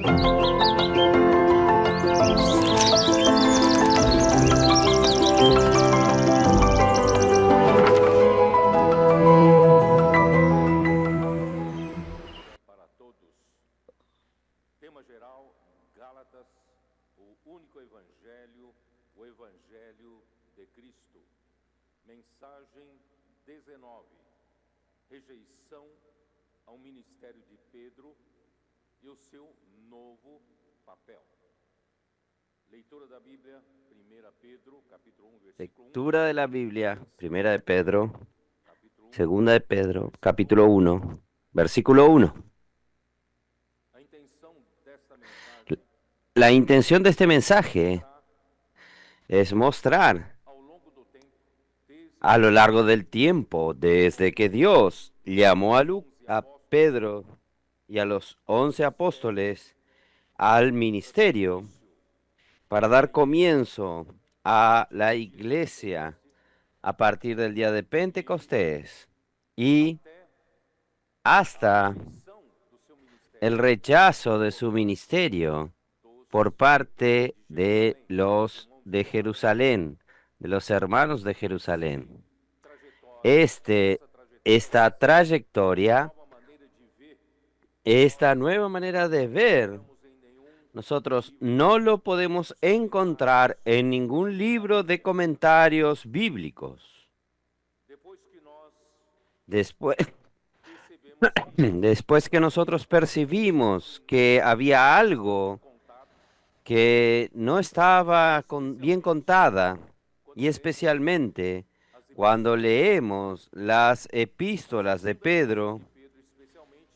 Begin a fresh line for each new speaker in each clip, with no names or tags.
Para todos, tema geral, Gálatas, o único evangelho, o evangelho de Cristo. Mensagem 19, rejeição ao ministério de Pedro e o seu novo papel. Leitura da Bíblia, 1 Pedro, capítulo 1, versículo 1.
Lectura de la Biblia, Primera de Pedro,
Capítulo 1.
Segunda de Pedro, capítulo 1, versículo 1.
A intenção desta mensagem
La intención de este mensaje es mostrar
ao longo do tempo, desde
a lo largo del tiempo, desde que Dios llamó a Pedro y a los 11 apóstoles al ministerio para dar comienzo a la iglesia a partir del día de Pentecostés y hasta
missão do seu ministério
el rechazo de su ministerio por parte de los de Jerusalén, de los hermanos de Jerusalén. Esta trayectoria,
nova maneira de ver,
esta nueva manera de ver,
em nenhum
nosotros no lo podemos encontrar en ningún libro de comentarios bíblicos.
depois que nós
Después,
percebemos
después que nosotros percibimos que había algo
contato,
que no estaba bien contada, y especialmente cuando leemos las epístolas de Pedro,
Pedro especialmente,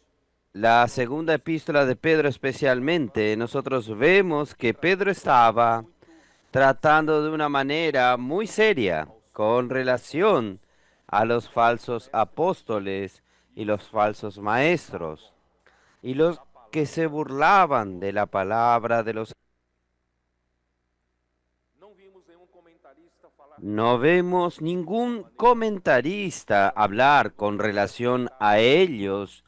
la segunda epístola de Pedro especialmente, nosotros vemos que Pedro estaba tratando de una manera muy seria con relación a los falsos apóstoles y los falsos maestros, y los que se burlaban de la palabra de los.
não vimos nenhum comentarista falar
No vemos ningún comentarista hablar con relación a ellos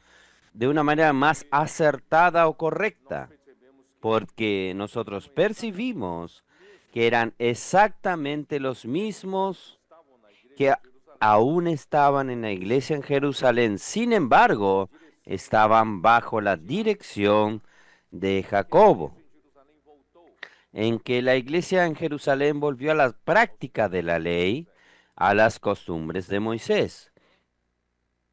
de una manera más acertada o correcta,
percebemos
porque nosotros percibimos que eran exactamente los mismos
estavam na igreja
que aún estaban en la iglesia en Jerusalén. Sin embargo, estaban bajo la dirección de Jacobo,
em Jerusalém voltou
en que la iglesia en Jerusalén volvió a la práctica de la ley, a las costumbres de Moisés.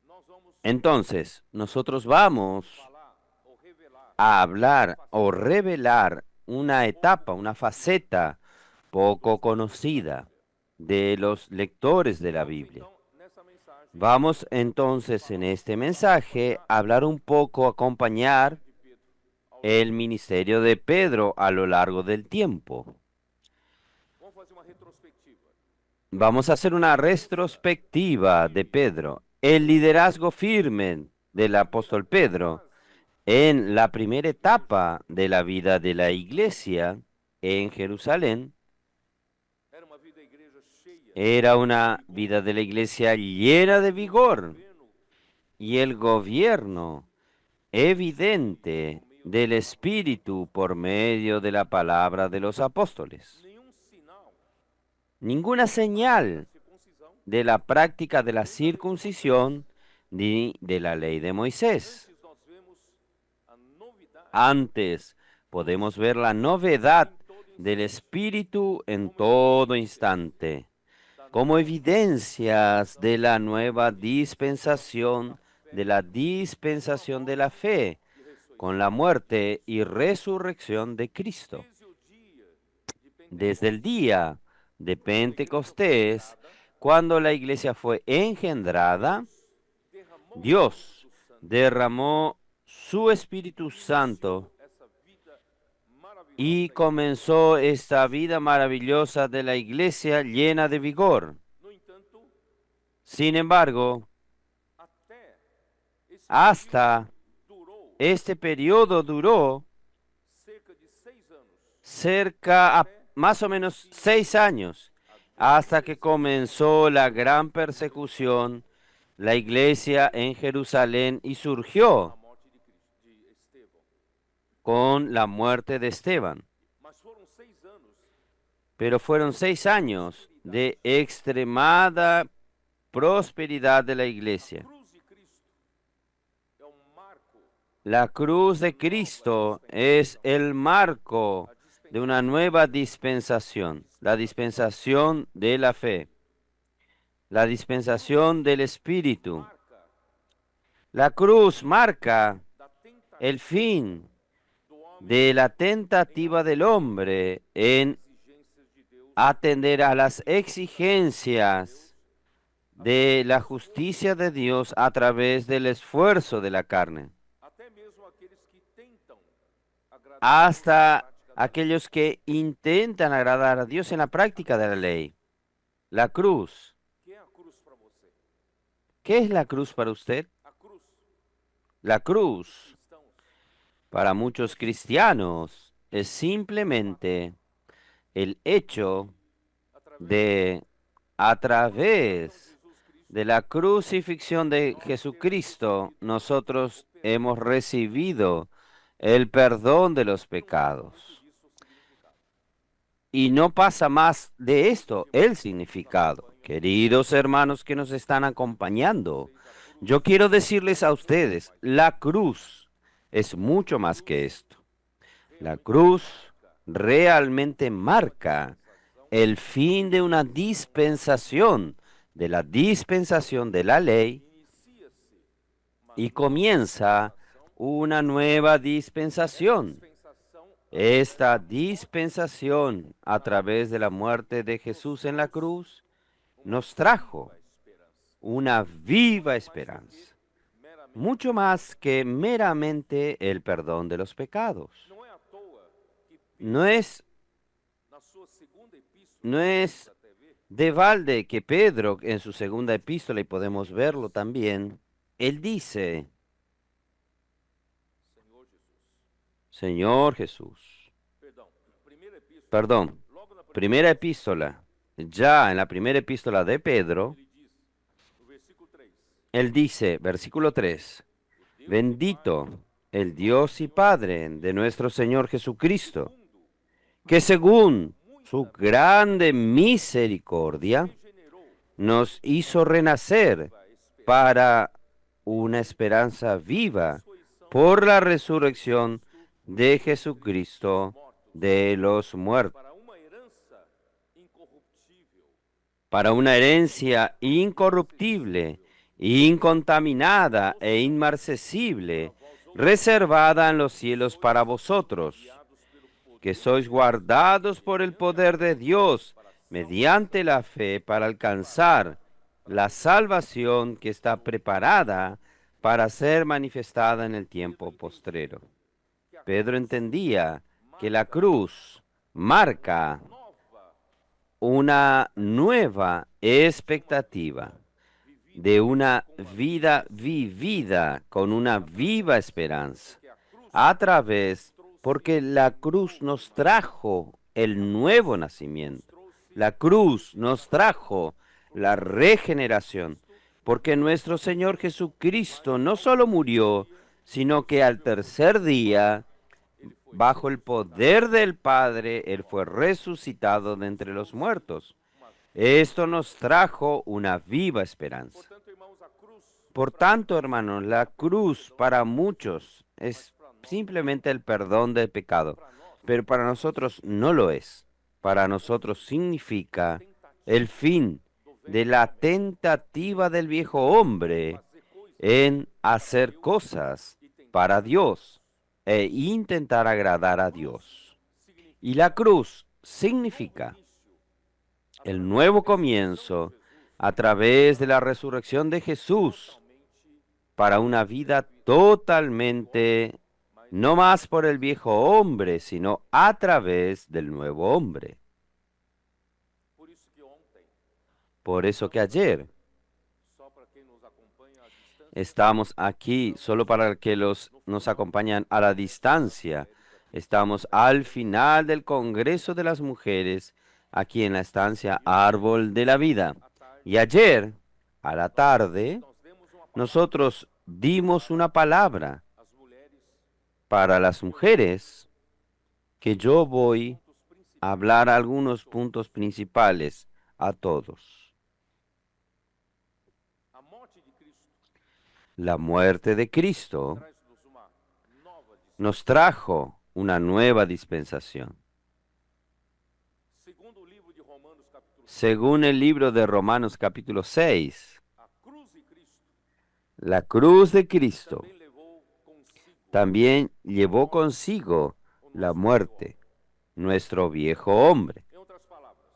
nós vamos
Entonces, nosotros vamos
falar ou revelar
a hablar o revelar una etapa, una faceta poco conocida de los lectores de la Biblia.
então nessa mensagem
Vamos entonces en este mensaje a hablar un poco, acompañar
de Pedro
el ministerio de Pedro a lo largo del tiempo.
vamos fazer uma retrospectiva.
Vamos a hacer una retrospectiva de Pedro, el liderazgo firme del apóstol Pedro en la primera etapa de la vida de la iglesia en Jerusalén.
Era uma vida da igreja cheia
Era una vida de la iglesia llena de vigor
governo
y el gobierno evidente del Espíritu por medio de la palabra de los apóstoles.
nenhum sinal
Ninguna señal
circuncisão
de la práctica de la circuncisión ni de la ley de Moisés.
antes nós vemos a novidade
Antes podemos ver la novedad del Espíritu en todo instante, como evidencias de la nueva dispensación, de la dispensación de la fe, con la muerte y resurrección de Cristo.
desde o dia de Pentecostes
Desde el día de Pentecostés, cuando la iglesia fue engendrada,
derramou
Dios derramó su Espíritu Santo
essa vida maravilhosa
y comenzó esta vida maravillosa de la iglesia llena de vigor.
no entanto
Sin embargo,
até esse
hasta
durou
este periodo duró
cerca de 6 anos
cerca a más o menos 6 años, hasta que comenzó la gran persecución, la iglesia en Jerusalén y surgió
a morte de Estevão
con la muerte de Esteban.
Mas foram 6 anos
Pero fueron 6 años de extremada prosperidad de la iglesia.
cruz de Cristo é um marco
La cruz de Cristo es el marco de una nueva dispensación, la dispensación de la fe, la dispensación del Espíritu.
marca
La cruz marca
da tentativa
el fin
do homem
de la tentativa del hombre en
exigências de Deus
atender a las exigencias de la justicia de Dios a través del esfuerzo de la carne,
até mesmo aqueles que tentam agradar
hasta
a prática da
aquellos que intentan agradar a Dios en la práctica de la ley. La cruz.
que é a cruz para você.
¿Qué es la cruz para usted?
A cruz,
La cruz
cristãos,
para muchos cristianos es simplemente el hecho
através
de, a través
de Jesus Cristo,
de la crucifixión de Jesucristo, nosotros hemos recibido el perdón de los pecados.
disso o significado.
Y no pasa más de esto el significado. Queridos hermanos que nos están acompañando, yo quiero decirles a ustedes, la cruz es mucho más que esto. La cruz realmente marca el fin de una dispensación, de la dispensación de la ley,
Inicia-se uma
y comienza una nueva dispensación.
dispensação
Esta dispensación a través de la muerte de Jesús en la cruz nos trajo
esperança.
una viva esperanza,
Meramente,
mucho más que meramente el perdón de los pecados.
não é à toa que
No es,
na sua segunda epístola
no es
da TV,
de balde que Pedro en su segunda epístola, y podemos verlo también, él dice,
Senhor Jesus.
Señor Jesús,
Perdão,
perdón,
logo na
primera epístola, ya en la primera epístola de Pedro,
ele diz, no versículo 3,
él dice, versículo 3, bendito el Dios y Padre de nuestro Señor Jesucristo, que según su grande misericordia
regenerou
nos hizo renacer para una esperanza viva por la resurrección de Jesucristo de los muertos,
para uma herança incorruptível,
para una herencia incorruptible, incontaminada e inmarcesible, reservada en los cielos para vosotros, que sois guardados por el poder de Dios mediante la fe para alcanzar la salvación que está preparada para ser manifestada en el tiempo postrero. Pedro entendía que la cruz marca
nova,
una nueva expectativa de una vida vivida con una viva esperanza
que a cruz
a través, porque la cruz nos trajo el nuevo nacimiento. La cruz nos trajo la regeneración, porque nuestro Señor Jesucristo no solo murió, sino que al tercer día, bajo el poder del Padre, Él fue resucitado de entre los muertos. Esto nos trajo una viva esperanza.
portanto, irmãos, a cruz
Por tanto, hermanos, la cruz para muchos es simplemente el perdón del pecado, pero para nosotros no lo es. Para nosotros significa el fin de la tentativa del viejo hombre en hacer cosas para Dios e intentar agradar a Dios. Y la cruz significa el nuevo comienzo a través de la resurrección de Jesús para una vida totalmente, no más por el viejo hombre, sino a través del nuevo hombre.
por isso que ontem,
Por eso que ayer
só para quem nos acompanha à distância,
estamos aquí, solo para que nos acompañan a la distancia, estamos al final del Congreso de las Mujeres, aquí en la estancia Árbol de la Vida. Y ayer, a la tarde,
nós demos uma palavra
nosotros dimos una palabra
às mulheres
para las mujeres que yo voy a hablar algunos puntos principales a todos.
A morte de Cristo
La muerte de Cristo
traz-nos uma nova dispensação.
nos trajo una nueva dispensación.
Segundo o livro de Romanos, capítulo 6,
Según el libro de Romanos capítulo 6,
a cruz de Cristo
la cruz de Cristo
também levou consigo
también llevó consigo la muerte, nuestro viejo hombre.
Em outras palavras,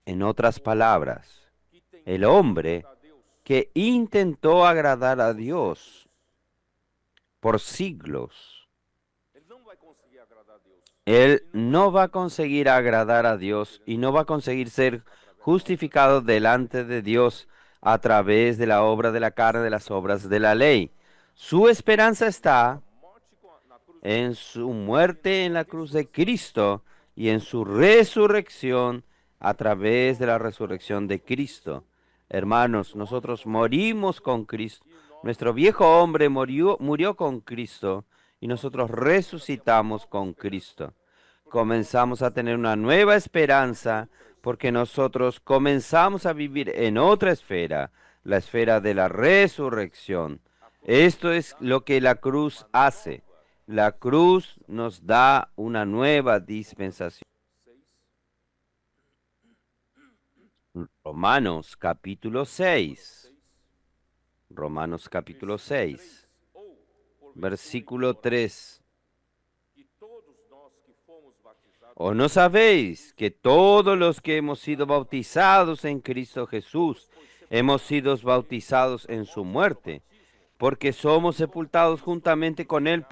En otras palabras,
que tem
el hombre
a Deus
que intentó agradar a Dios por siglos,
ele não vai conseguir agradar a Deus.
él no va a conseguir agradar a Dios y no va a conseguir ser justificado delante de Dios a través de la obra de la carne, de las obras de la ley. Su esperanza está
Morte na cruz
en su muerte en la cruz de Cristo y en su resurrección a través de la resurrección de Cristo. Hermanos, nosotros morimos con Cristo. Nuestro viejo hombre murió con Cristo y nosotros resucitamos con Cristo. Comenzamos a tener una nueva esperanza porque nosotros comenzamos a vivir en otra esfera, la esfera de la resurrección. Esto es lo que la cruz hace. La cruz nos da una nueva dispensación. Romanos capítulo 6. Romanos capítulo 6,
ou por
versículo 3.
que todos nós que fomos batizados
¿O no sabéis que todos los que hemos sido bautizados en Cristo Jesús hemos sido bautizados en su muerte? Porque somos sepultados juntamente con Él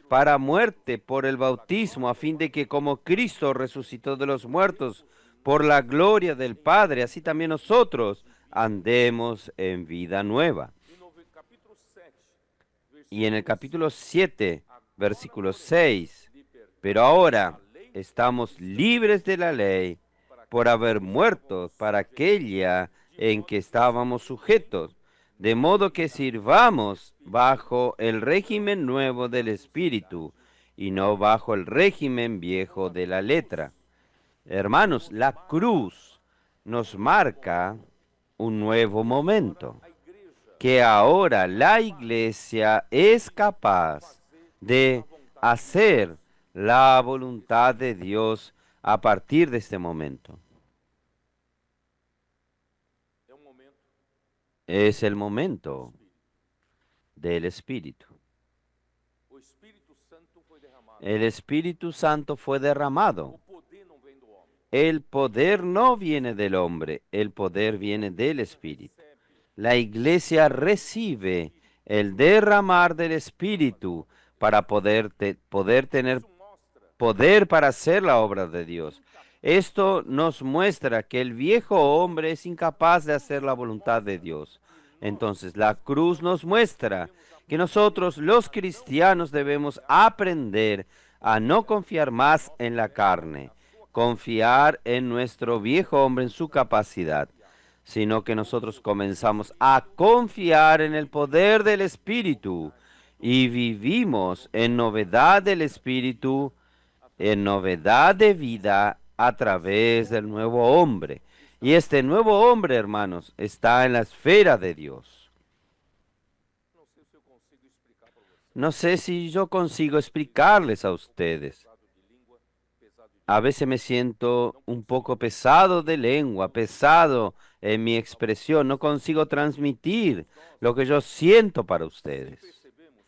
para muerte por el bautismo, a fin de que como Cristo resucitó de los muertos por la gloria del Padre, así también nosotros andemos en vida nueva.
capítulo 7,
Y en el capítulo 7, versículo 6, pero ahora estamos libres de la ley por haber muerto para aquella en que estábamos sujetos, de modo que sirvamos bajo el régimen nuevo del Espíritu y no bajo el régimen viejo de la letra. Hermanos, la cruz nos marca un nuevo momento, que ahora la iglesia es capaz de hacer la voluntad de Dios a partir de este momento.
é um momento
Es el momento del Espíritu.
o Espírito Santo foi derramado.
El Espíritu Santo fue derramado.
O poder não vem do homem.
El poder no viene del hombre, el poder viene del Espíritu. La iglesia recibe el derramar del Espíritu para poder tener poder para hacer la obra de Dios. Esto nos muestra que el viejo hombre es incapaz de hacer la voluntad de Dios. Entonces, la cruz nos muestra que nosotros, los cristianos, debemos aprender a no confiar más en la carne, confiar en nuestro viejo hombre, en su capacidad, sino que nosotros comenzamos a confiar en el poder del Espíritu y vivimos en novedad del Espíritu, en novedad de vida a través del nuevo hombre. Y este nuevo hombre, hermanos, está en la esfera de Dios.
Não sei se eu consigo explicar para você.
No sé si yo consigo explicarles a ustedes.
Pesado de língua, pesado de
A veces me siento un poco pesado de lengua, pesado en mi expresión. No consigo transmitir lo que yo siento para ustedes.
percebemos.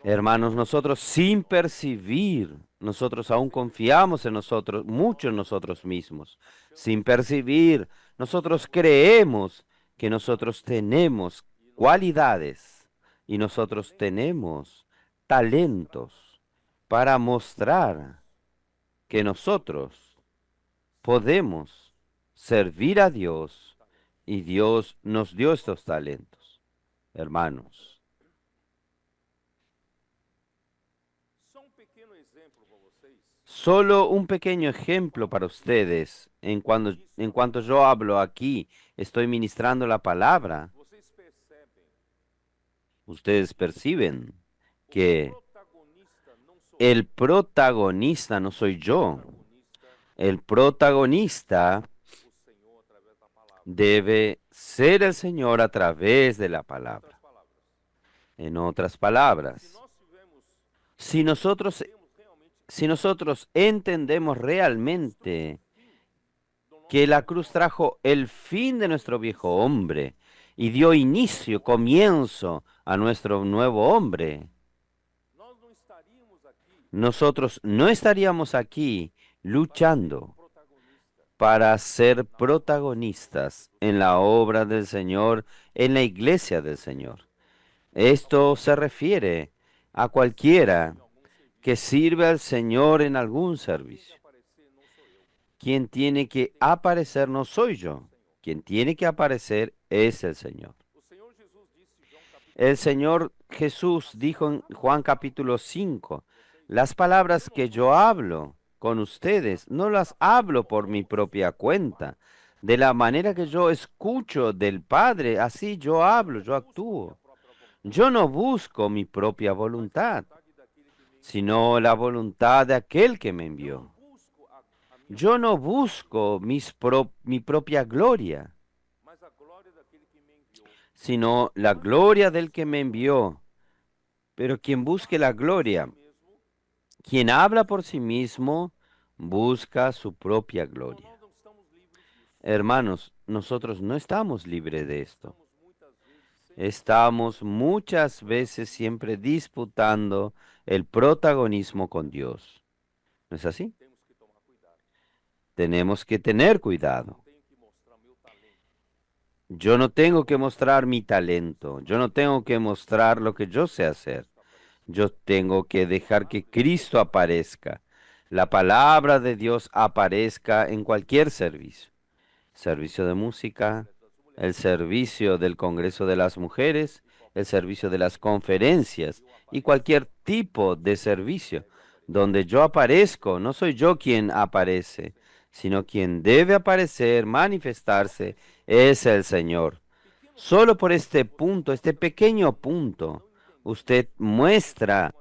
Hermanos, nosotros sin percibir, nosotros aún confiamos en nosotros, mucho en nosotros mismos. Sin percibir, nosotros creemos que nosotros tenemos cualidades y nosotros tenemos talentos para mostrar que nosotros podemos servir a Dios y Dios nos dio estos talentos. Hermanos,
Só um pequeno exemplo para vocês.
solo un pequeño ejemplo para ustedes. En cuanto yo hablo aquí, estoy ministrando la palabra.
Vocês percebem
Ustedes perciben
o
que
protagonista
el protagonista no soy yo. El protagonista debe ser el Señor a través de la palabra. En otras palabras, si nosotros, si nosotros entendemos realmente que la cruz trajo el fin de nuestro viejo hombre y dio inicio, comienzo a nuestro nuevo hombre, nosotros no estaríamos aquí luchando para ser protagonistas en la obra del Señor, en la iglesia del Señor. Esto se refiere a cualquiera que sirve al Señor en algún servicio. Quien tiene que aparecer no soy yo. Quien tiene que aparecer es el Señor. El Señor Jesús dijo en Juan capítulo 5, las palabras que yo hablo con ustedes, no las hablo por mi propia cuenta. De la manera que yo escucho del Padre, así yo hablo, yo actúo. Yo no busco mi propia voluntad, sino la voluntad de aquel que me envió. Yo no busco mi propia gloria, sino la gloria del que me envió. Pero quien busque la gloria, quien habla por sí mismo, busca su propia gloria. Hermanos, nosotros no estamos libres de esto. Estamos muchas veces siempre disputando el protagonismo con Dios. ¿No es así? Tenemos que tener cuidado. Yo no tengo que mostrar mi talento. Yo no tengo que mostrar lo que yo sé hacer. Yo tengo que dejar que Cristo aparezca. La palabra de Dios aparezca en cualquier servicio. Servicio de música, el servicio del Congreso de las Mujeres, el servicio de las conferencias y cualquier tipo de servicio donde yo aparezco. No soy yo quien aparece, sino quien debe aparecer, manifestarse, es el Señor. Solo por este punto, este pequeño punto, usted muestra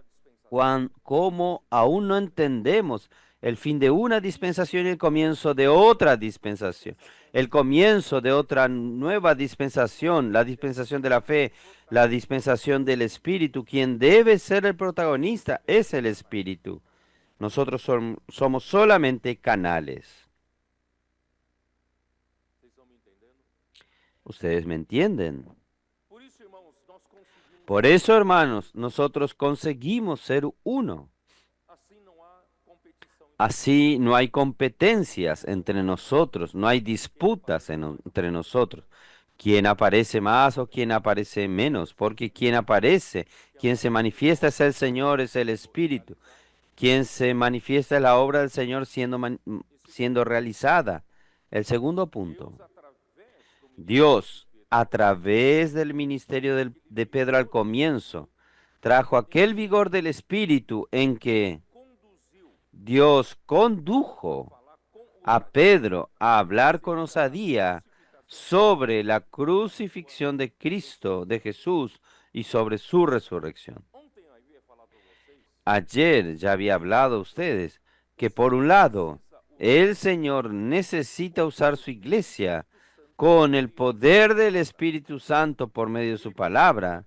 cómo aún no entendemos el fin de una dispensación y el comienzo de otra dispensación, el comienzo de otra nueva dispensación, la dispensación de la fe, la dispensación del Espíritu. Quien debe ser el protagonista es el Espíritu. Nosotros somos solamente canales. ¿Ustedes me entienden? Por eso, hermanos, nosotros conseguimos ser uno. Así no hay competencias entre nosotros, no hay disputas entre nosotros. ¿Quién aparece más o quién aparece menos? Porque quien aparece, quien se manifiesta es el Señor, es el Espíritu. Quien se manifiesta es la obra del Señor siendo realizada. El segundo punto. Dios, a través del ministerio de Pedro al comienzo, trajo aquel vigor del Espíritu en que Dios condujo a Pedro a hablar con osadía sobre la crucifixión de Cristo, de Jesús, y sobre su resurrección. Ayer ya había hablado a ustedes que por un lado, el Señor necesita usar su iglesia con el poder del Espíritu Santo por medio de su palabra.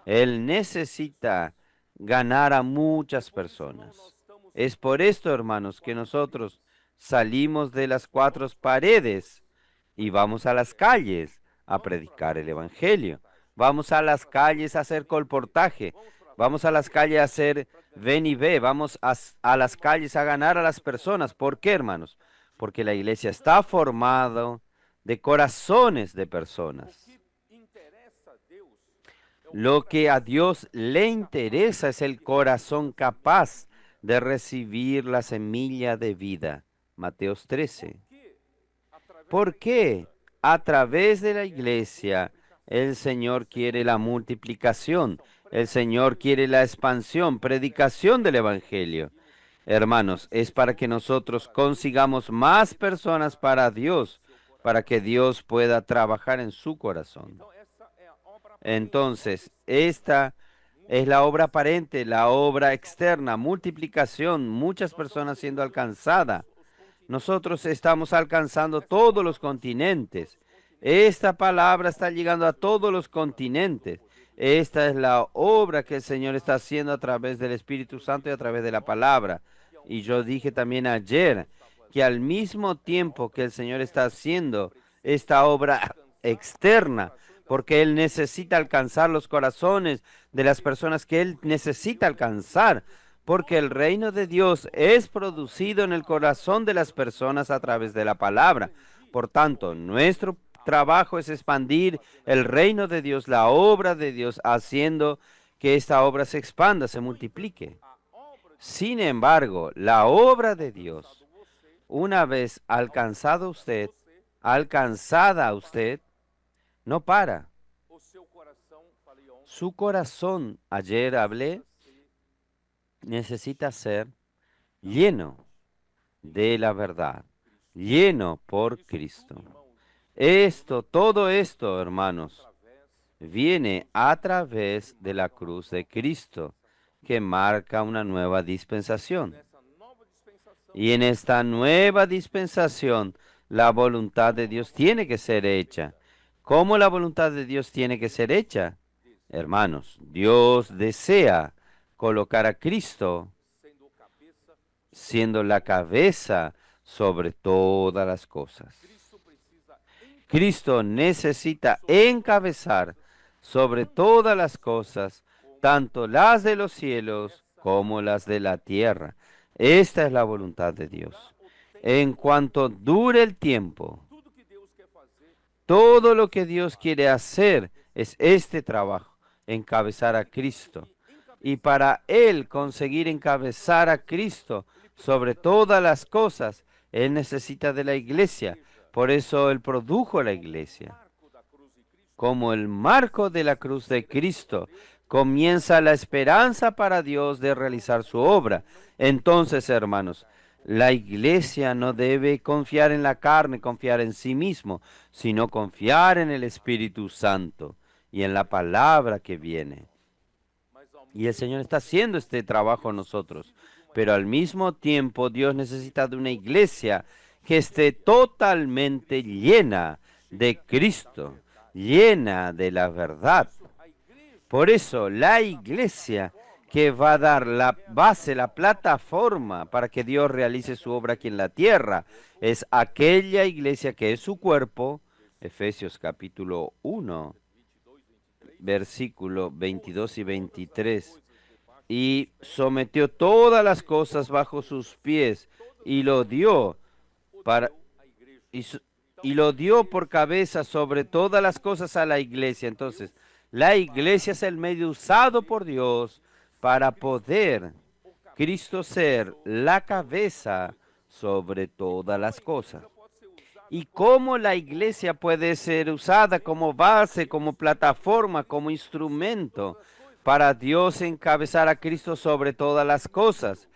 Él necesita ganar a muchas personas. Es por esto, hermanos, que nosotros salimos de las cuatro paredes y vamos a las calles a predicar el Evangelio. Vamos a las calles a hacer colportaje. Vamos a las calles a hacer ven y ve. Vamos a las calles a ganar a las personas. ¿Por qué, hermanos? Porque la iglesia está formada de corazones de personas. Lo que a Dios le interesa es el corazón capaz de recibir la semilla de vida. Mateos 13. ¿Por qué? A través de la iglesia, el Señor quiere la multiplicación. El Señor quiere la expansión, predicación del Evangelio. Hermanos, es para que nosotros consigamos más personas para Dios, para que Dios pueda trabajar en su corazón. Entonces, esta Es la obra aparente, la obra externa, multiplicación, muchas personas siendo alcanzadas. Nosotros estamos alcanzando todos los continentes. Esta palabra está llegando a todos los continentes. Esta es la obra que el Señor está haciendo a través del Espíritu Santo y a través de la palabra. Y yo dije también ayer que al mismo tiempo que el Señor está haciendo esta obra externa, porque Él necesita alcanzar los corazones de las personas que Él necesita alcanzar, porque el reino de Dios es producido en el corazón de las personas a través de la palabra. Por tanto, nuestro trabajo es expandir el reino de Dios, la obra de Dios, haciendo que esta obra se expanda, se multiplique. Sin embargo, la obra de Dios, una vez alcanzada usted, no para. Su corazón, ayer hablé, necesita ser lleno de la verdad, lleno por Cristo. Todo esto, hermanos, viene a través de la cruz de Cristo, que marca una nueva dispensación. Y en esta nueva dispensación, la voluntad de Dios tiene que ser hecha. ¿Cómo la voluntad de Dios tiene que ser hecha? Hermanos, Dios desea colocar a Cristo siendo la cabeza sobre todas las cosas. Cristo necesita encabezar sobre todas las cosas, tanto las de los cielos como las de la tierra. Esta es la voluntad de Dios. En cuanto dure el tiempo, todo lo que Dios quiere hacer es este trabajo, encabezar a Cristo. Y para Él conseguir encabezar a Cristo sobre todas las cosas, Él necesita de la iglesia. Por eso Él produjo la iglesia. Como el marco de la cruz de Cristo, comienza la esperanza para Dios de realizar su obra. Entonces, hermanos, la iglesia no debe confiar en la carne, confiar en sí mismo, sino confiar en el Espíritu Santo y en la palabra que viene. Y el Señor está haciendo este trabajo en nosotros. Pero al mismo tiempo Dios necesita de una iglesia que esté totalmente llena de Cristo, llena de la verdad. Por eso la iglesia que va a dar la base, la plataforma para que Dios realice su obra aquí en la tierra, es aquella iglesia que es su cuerpo, Efesios capítulo 1, versículo 22 y 23. Y sometió todas las cosas bajo sus pies y lo dio para y lo dio por cabeza sobre todas las cosas a la iglesia. Entonces, la iglesia es el medio usado por Dios para poder Cristo ser la cabeza sobre todas las cosas. ¿Y cómo la iglesia puede ser usada como base, como plataforma, como instrumento para Dios encabezar a Cristo sobre todas las cosas?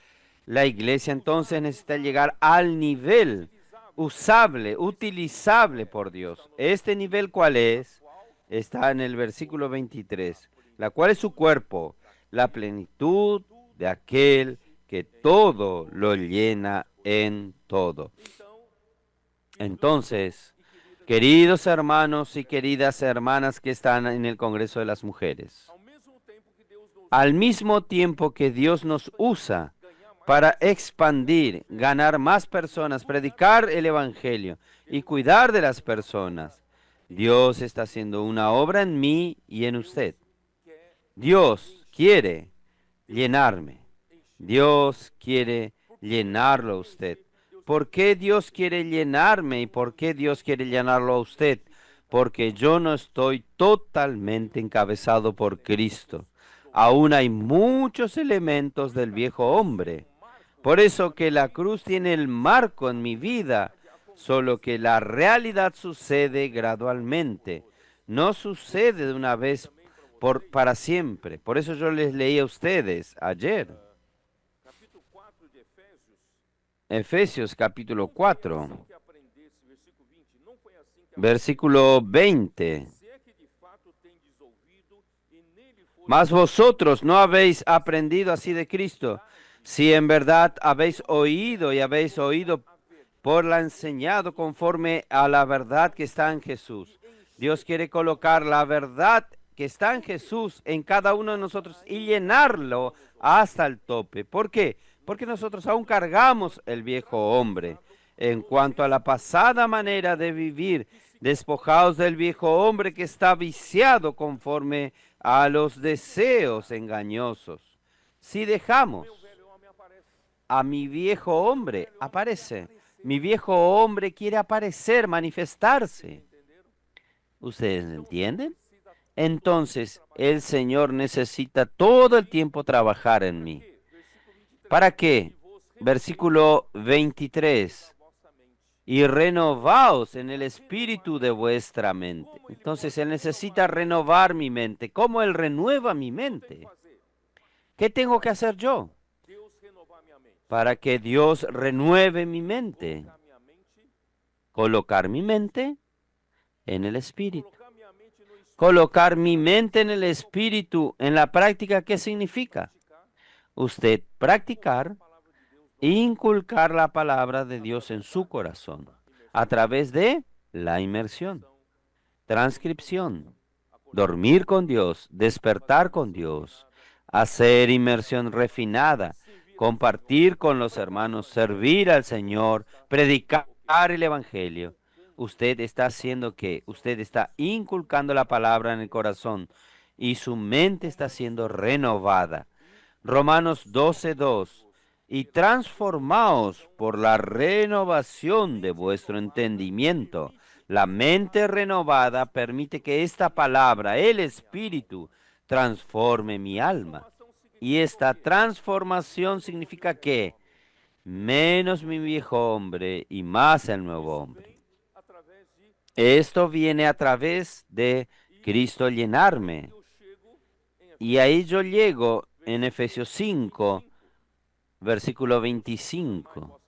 La iglesia entonces necesita llegar al nivel usable, utilizable por Dios. ¿Este nivel cuál es? Está en el versículo 23, la cual es su cuerpo, la plenitud de aquel que todo lo llena en todo. Entonces, queridos hermanos y queridas hermanas que están en el Congreso de las Mujeres, al mismo tiempo que Dios nos usa para expandir, ganar más personas, predicar el Evangelio y cuidar de las personas, Dios está haciendo una obra en mí y en usted. Dios quiere llenarme. Dios quiere llenarlo a usted. ¿Por qué Dios quiere llenarme y por qué Dios quiere llenarlo a usted? Porque yo no estoy totalmente encabezado por Cristo. Aún hay muchos elementos del viejo hombre. Por eso que la cruz tiene el marco en mi vida, solo que la realidad sucede gradualmente. No sucede de una vez para siempre. Por eso yo les leí a ustedes ayer. Efesios capítulo 4, versículo 20. Mas vosotros no habéis aprendido así de Cristo. Si en verdad habéis oído y habéis oído por la enseñado conforme a la verdad que está en Jesús. Dios quiere colocar la verdad que está en Jesús en cada uno de nosotros y llenarlo hasta el tope. ¿Por qué? Porque nosotros aún cargamos el viejo hombre. En cuanto a la pasada manera de vivir, despojados del viejo hombre que está viciado conforme a los deseos engañosos. Si dejamos a mi viejo hombre, aparece. Mi viejo hombre quiere aparecer, manifestarse. ¿Ustedes entienden? Entonces, el Señor necesita todo el tiempo trabajar en mí. ¿Para qué? Versículo 23. Y renovaos en el espíritu de vuestra mente. Entonces, Él necesita renovar mi mente. ¿Cómo Él renueva mi mente? ¿Qué tengo que hacer yo para que Dios renueve mi mente? Colocar mi mente en el espíritu. Colocar mi mente en el espíritu, en la práctica, ¿qué significa? Usted practicar e inculcar la palabra de Dios en su corazón a través de la inmersión, transcripción, dormir con Dios, despertar con Dios, hacer inmersión refinada, compartir con los hermanos, servir al Señor, predicar el Evangelio. Usted está haciendo que usted está inculcando la palabra en el corazón y su mente está siendo renovada. Romanos 12:2. Y transformaos por la renovación de vuestro entendimiento. La mente renovada permite que esta palabra, el Espíritu, transforme mi alma. Y esta transformación significa que menos mi viejo hombre y más el nuevo hombre. Esto viene a través de Cristo llenarme. Y ahí yo llego en Efesios 5, versículo 25.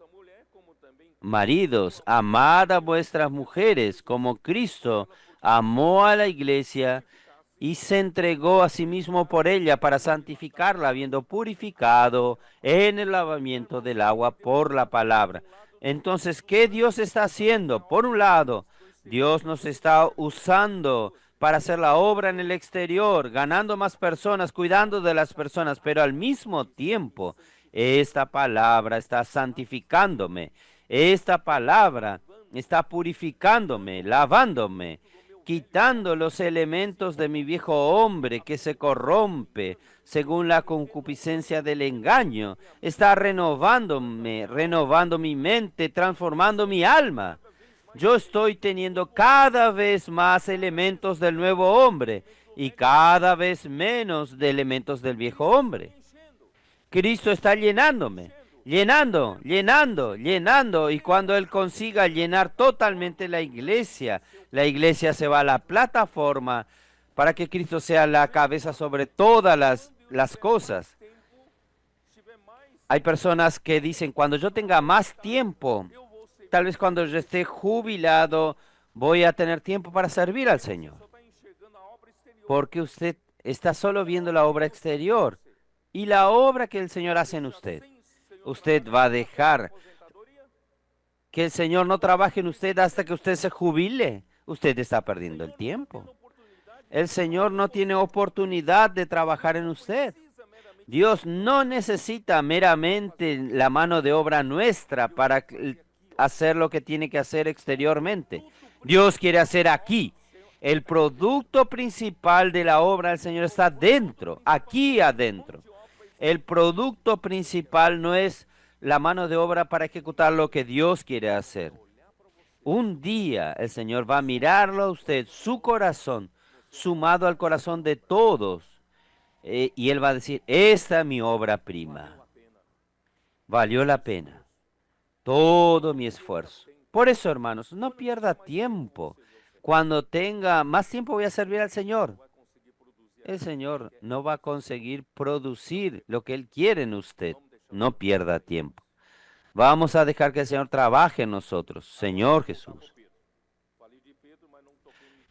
Maridos, amad a vuestras mujeres como Cristo amó a la iglesia y se entregó a sí mismo por ella para santificarla, habiendo purificado en el lavamiento del agua por la palabra. Entonces, ¿qué Dios está haciendo? Por un lado, Dios nos está usando para hacer la obra en el exterior, ganando más personas, cuidando de las personas, pero al mismo tiempo, esta palabra está santificándome. Esta palabra está purificándome, lavándome, quitando los elementos de mi viejo hombre que se corrompe según la concupiscencia del engaño. Está renovándome, renovando mi mente, transformando mi alma. Yo estoy teniendo cada vez más elementos del nuevo hombre y cada vez menos de elementos del viejo hombre. Cristo está llenándome, llenando, y cuando Él consiga llenar totalmente la iglesia se va a la plataforma para que Cristo sea la cabeza sobre todas las cosas. Hay personas que dicen, cuando yo tenga más tiempo, tal vez cuando yo esté jubilado, voy a tener tiempo para servir al Señor. Porque usted está solo viendo la obra exterior y la obra que el Señor hace en usted. Usted va a dejar que el Señor no trabaje en usted hasta que usted se jubile. Usted está perdiendo el tiempo. El Señor no tiene oportunidad de trabajar en usted. Dios no necesita meramente la mano de obra nuestra para hacer lo que tiene que hacer exteriormente. Dios quiere hacer aquí. El producto principal de la obra del Señor está dentro, aquí adentro. El producto principal no es la mano de obra para ejecutar lo que Dios quiere hacer. Un día el Señor va a mirarlo a usted, su corazón, sumado al corazón de todos, y Él va a decir, esta es mi obra prima. Valió la pena todo mi esfuerzo. Por eso, hermanos, no pierda tiempo. Cuando tenga más tiempo voy a servir al Señor. El Señor no va a conseguir producir lo que Él quiere en usted. No pierda tiempo. Vamos a dejar que el Señor trabaje en nosotros. Señor Jesús.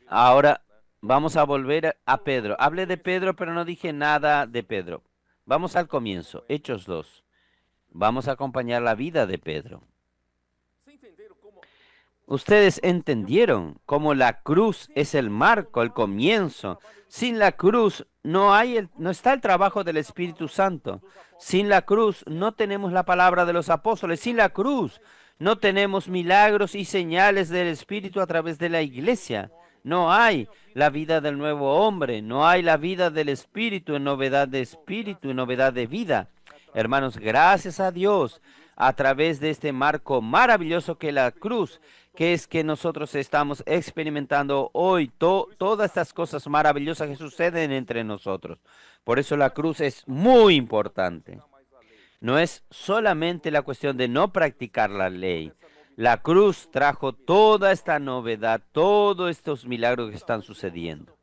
Ahora Vamos a volver a Pedro. Hablé de Pedro, pero no dije nada de Pedro. Vamos al comienzo, Hechos 2. Vamos a acompañar la vida de Pedro. Ustedes entendieron cómo la cruz es el marco, el comienzo. Sin la cruz no está el trabajo del Espíritu Santo. Sin la cruz no tenemos la palabra de los apóstoles. Sin la cruz no tenemos milagros y señales del Espíritu a través de la iglesia. No hay la vida del nuevo hombre. No hay la vida del Espíritu en novedad de espíritu, en novedad de vida. Hermanos, gracias a Dios a través de este marco maravilloso que es la cruz, que es que nosotros estamos experimentando hoy todas estas cosas maravillosas que suceden entre nosotros. Por eso la cruz es muy importante. No es solamente la cuestión de no practicar la ley. La cruz trajo toda esta novedad, todos estos milagros que están sucediendo.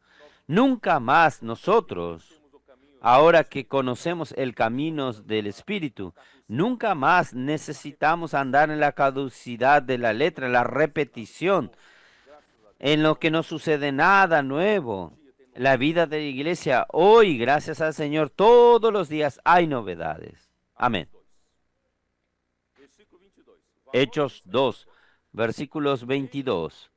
Nunca más nosotros, ahora que conocemos el camino del Espíritu, nunca más necesitamos andar en la caducidad de la letra, la repetición, en lo que no sucede nada nuevo. La vida de la iglesia hoy, gracias al Señor, todos los días hay novedades. Amén. Hechos 2, versículos 22.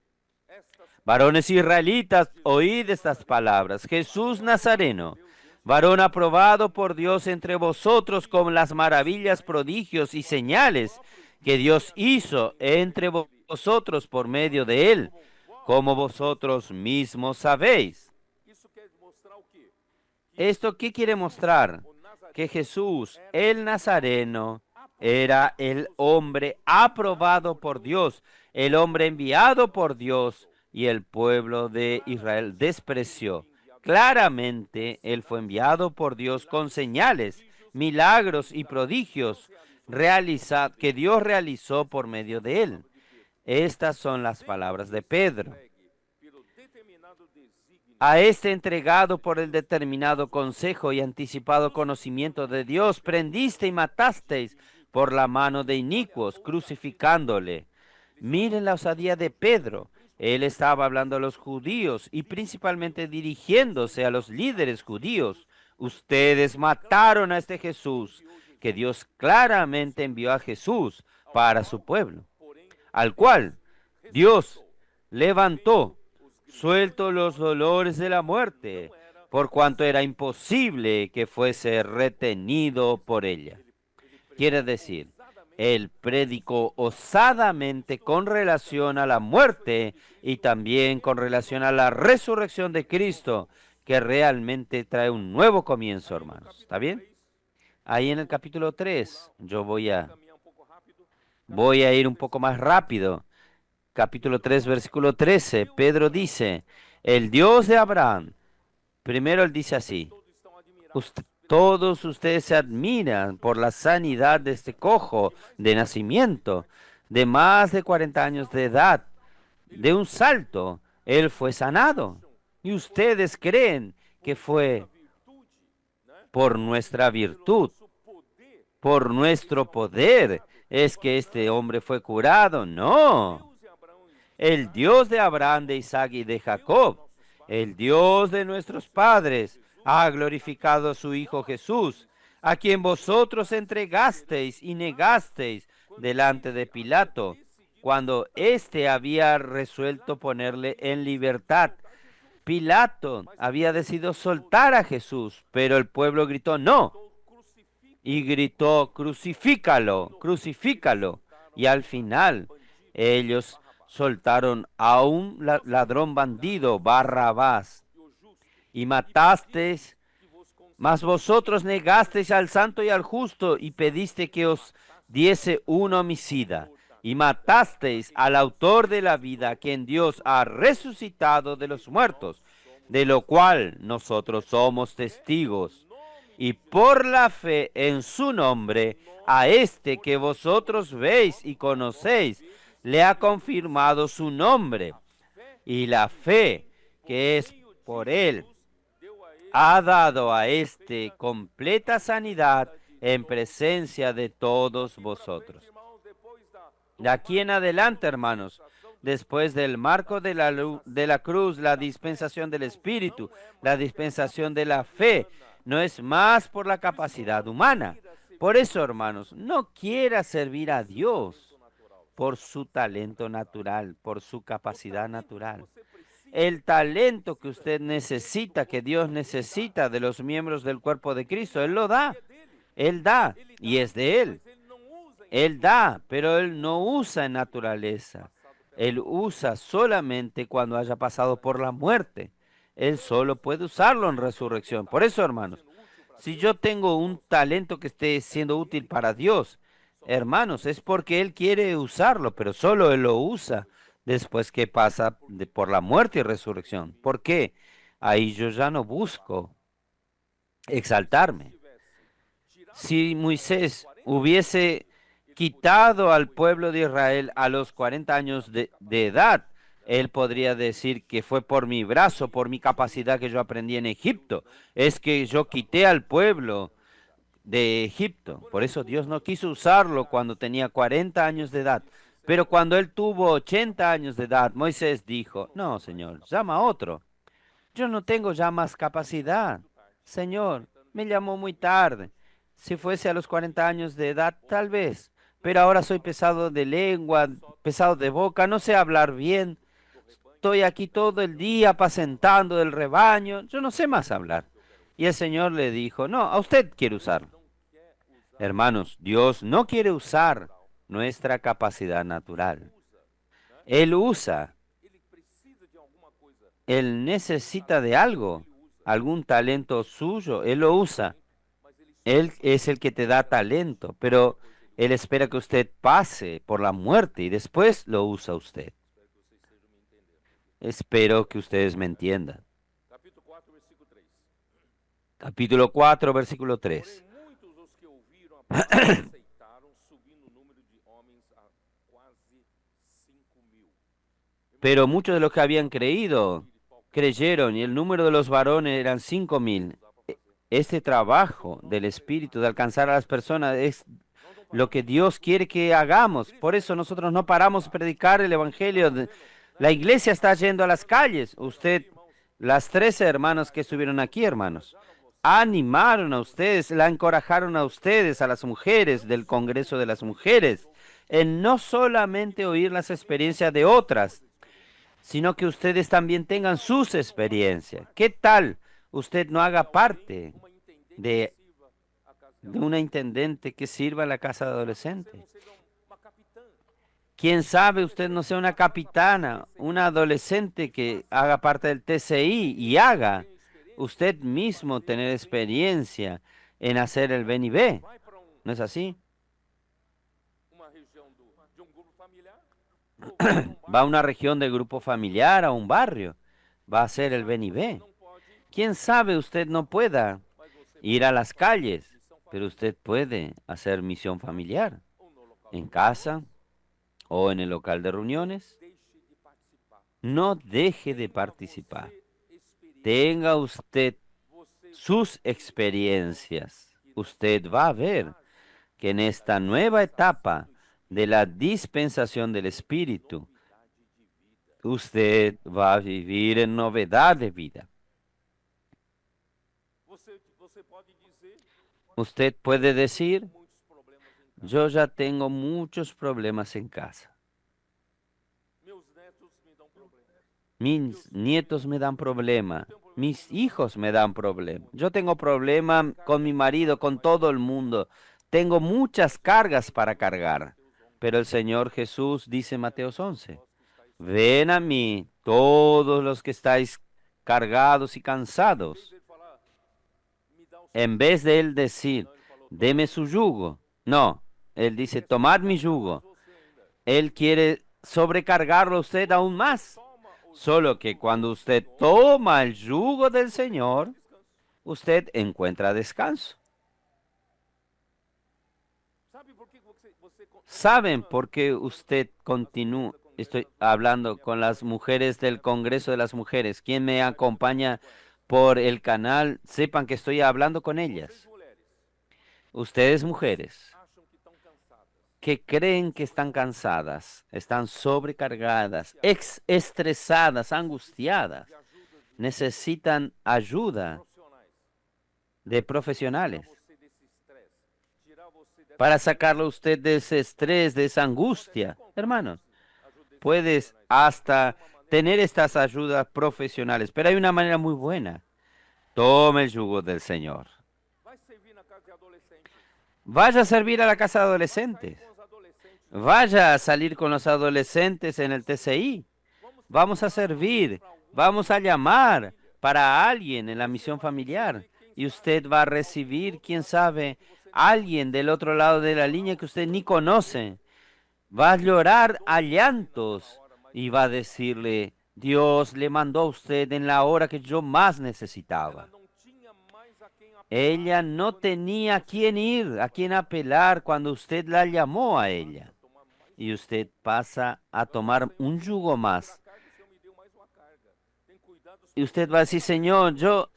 Varones israelitas, oíd estas palabras. Jesús Nazareno, varón aprobado por Dios entre vosotros con las maravillas, prodigios y señales que Dios hizo entre vosotros por medio de él, como vosotros mismos sabéis. ¿Esto qué quiere mostrar? Que Jesús, el Nazareno, era el hombre aprobado por Dios, el hombre enviado por Dios, y el pueblo de Israel despreció. Claramente, él fue enviado por Dios con señales, milagros y prodigios que Dios realizó por medio de él. Estas son las palabras de Pedro. A este entregado por el determinado consejo y anticipado conocimiento de Dios, prendiste y matasteis por la mano de inicuos, crucificándole. Miren la osadía de Pedro. Él estaba hablando a los judíos y principalmente dirigiéndose a los líderes judíos. Ustedes mataron a este Jesús, que Dios claramente envió a Jesús para su pueblo, al cual Dios levantó, suelto los dolores de la muerte, por cuanto era imposible que fuese retenido por ella. Quiere decir, él predicó osadamente con relación a la muerte y también con relación a la resurrección de Cristo, que realmente trae un nuevo comienzo, hermanos. ¿Está bien? Ahí en el capítulo 3, yo voy a ir un poco más rápido. Capítulo 3, versículo 13, Pedro dice, el Dios de Abraham, primero él dice así, todos ustedes se admiran por la sanidad de este cojo de nacimiento, de más de 40 años de edad. De un salto, él fue sanado. Y ustedes creen que fue por nuestra virtud, por nuestro poder, es que este hombre fue curado. No. El Dios de Abraham, de Isaac y de Jacob, el Dios de nuestros padres, ha glorificado a su Hijo Jesús, a quien vosotros entregasteis y negasteis delante de Pilato, cuando éste había resuelto ponerle en libertad. Pilato había decidido soltar a Jesús, pero el pueblo gritó no, y gritó crucifícalo, crucifícalo, y al final ellos soltaron a un ladrón bandido, Barrabás, y matasteis, mas vosotros negasteis al santo y al justo y pediste que os diese un homicida, y matasteis al autor de la vida, quien Dios ha resucitado de los muertos, de lo cual nosotros somos testigos. Y por la fe en su nombre, a este que vosotros veis y conocéis, le ha confirmado su nombre. Y la fe que es por él ha dado a este completa sanidad en presencia de todos vosotros. De aquí en adelante, hermanos, después del marco de de la cruz, la dispensación del Espíritu, la dispensación de la fe, no es más por la capacidad humana. Por eso, hermanos, no quiera servir a Dios por su talento natural, por su capacidad natural. El talento que usted necesita, que Dios necesita de los miembros del cuerpo de Cristo, Él lo da. Él da y es de Él. Él da, pero Él no usa en naturaleza. Él usa solamente cuando haya pasado por la muerte. Él solo puede usarlo en resurrección. Por eso, hermanos, si yo tengo un talento que esté siendo útil para Dios, hermanos, es porque Él quiere usarlo, pero solo Él lo usa después que pasa por la muerte y resurrección. ¿Por qué? Ahí yo ya no busco exaltarme. Si Moisés hubiese quitado al pueblo de Israel a los 40 años de edad, él podría decir que fue por mi brazo, por mi capacidad que yo aprendí en Egipto. Es que yo quité al pueblo de Egipto. Por eso Dios no quiso usarlo cuando tenía 40 años de edad. Pero cuando él tuvo 80 años de edad, Moisés dijo, no, Señor, llama a otro. Yo no tengo ya más capacidad. Señor, me llamó muy tarde. Si fuese a los 40 años de edad, tal vez. Pero ahora soy pesado de lengua, pesado de boca, no sé hablar bien. Estoy aquí todo el día apacentando el rebaño. Yo no sé más hablar. Y el Señor le dijo, no, a usted quiere usarlo. Hermanos, Dios no quiere usar nuestra capacidad natural. Él usa. Él necesita de algo, algún talento suyo. Él lo usa. Él es el que te da talento, pero Él espera que usted pase por la muerte y después lo usa usted. Espero que ustedes me entiendan. Capítulo 4, versículo 3. Pero muchos de los que habían creído, creyeron, y el número de los varones eran 5.000. Este trabajo del Espíritu de alcanzar a las personas es lo que Dios quiere que hagamos. Por eso nosotros no paramos de predicar el Evangelio. La iglesia está yendo a las calles. Usted, las 13 hermanas que estuvieron aquí, hermanos, animaron a ustedes, la encorajaron a ustedes, a las mujeres del Congreso de las Mujeres, en no solamente oír las experiencias de otras, sino que ustedes también tengan sus experiencias. ¿Qué tal usted no haga parte de una intendente que sirva en la casa de adolescentes? Quién sabe usted no sea una capitana, una adolescente que haga parte del TCI y haga usted mismo tener experiencia en hacer el ven y ve. ¿No es así? Va a una región del grupo familiar, a un barrio, va a hacer el ven y ve. Quién sabe usted no pueda ir a las calles, pero usted puede hacer misión familiar en casa o en el local de reuniones. No deje de participar. Tenga usted sus experiencias. Usted va a ver que en esta nueva etapa de la dispensación del Espíritu, usted va a vivir en novedad de vida. Usted puede decir, yo ya tengo muchos problemas en casa. Mis nietos me dan problema. Mis hijos me dan problema. Yo tengo problema con mi marido, con todo el mundo. Tengo muchas cargas para cargar. Pero el Señor Jesús dice en Mateo 11, ven a mí todos los que estáis cargados y cansados. En vez de Él decir, deme su yugo. No, Él dice, tomad mi yugo. Él quiere sobrecargarlo a usted aún más. Solo que cuando usted toma el yugo del Señor, usted encuentra descanso. ¿Saben por qué usted continúa? Estoy hablando con las mujeres del Congreso de las Mujeres. Quien me acompaña por el canal, sepan que estoy hablando con ellas. Ustedes mujeres que creen que están cansadas, están sobrecargadas, estresadas, angustiadas, necesitan ayuda de profesionales para sacarlo usted de ese estrés, de esa angustia. Hermanos, puedes hasta tener estas ayudas profesionales, pero hay una manera muy buena. Tome el yugo del Señor. Vaya a servir a la casa de adolescentes. Vaya a salir con los adolescentes en el TCI. Vamos a servir. Vamos a llamar para alguien en la misión familiar. Y usted va a recibir, quién sabe, alguien del otro lado de la línea que usted ni conoce. Va a llorar a llantos y va a decirle, Dios le mandó a usted en la hora que yo más necesitaba. Ella no tenía a quién ir, a quién apelar cuando usted la llamó a ella. Y usted pasa a tomar un yugo más. Y usted va a decir, Señor, yo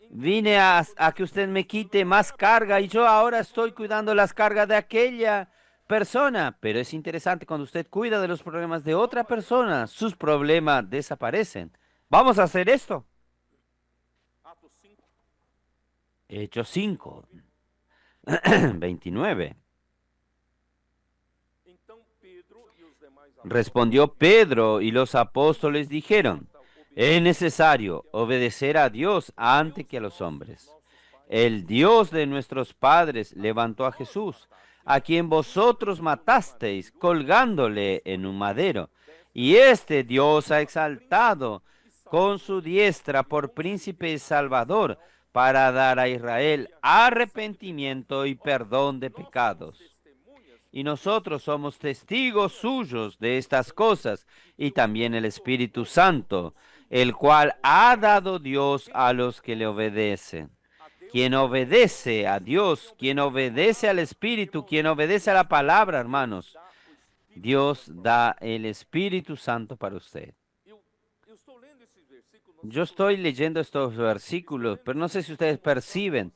vine a que usted me quite más carga y yo ahora estoy cuidando las cargas de aquella persona. Pero es interesante, cuando usted cuida de los problemas de otra persona, sus problemas desaparecen. Vamos a hacer esto. Hechos 5, 29. Respondió Pedro y los apóstoles dijeron, es necesario obedecer a Dios antes que a los hombres. El Dios de nuestros padres levantó a Jesús, a quien vosotros matasteis colgándole en un madero. Y este Dios ha exaltado con su diestra por príncipe y salvador, para dar a Israel arrepentimiento y perdón de pecados. Y nosotros somos testigos suyos de estas cosas, y también el Espíritu Santo, el cual ha dado Dios a los que le obedecen. Quien obedece a Dios, quien obedece al Espíritu, quien obedece a la palabra, hermanos, Dios da el Espíritu Santo para usted. Yo estoy leyendo estos versículos, pero no sé si ustedes perciben.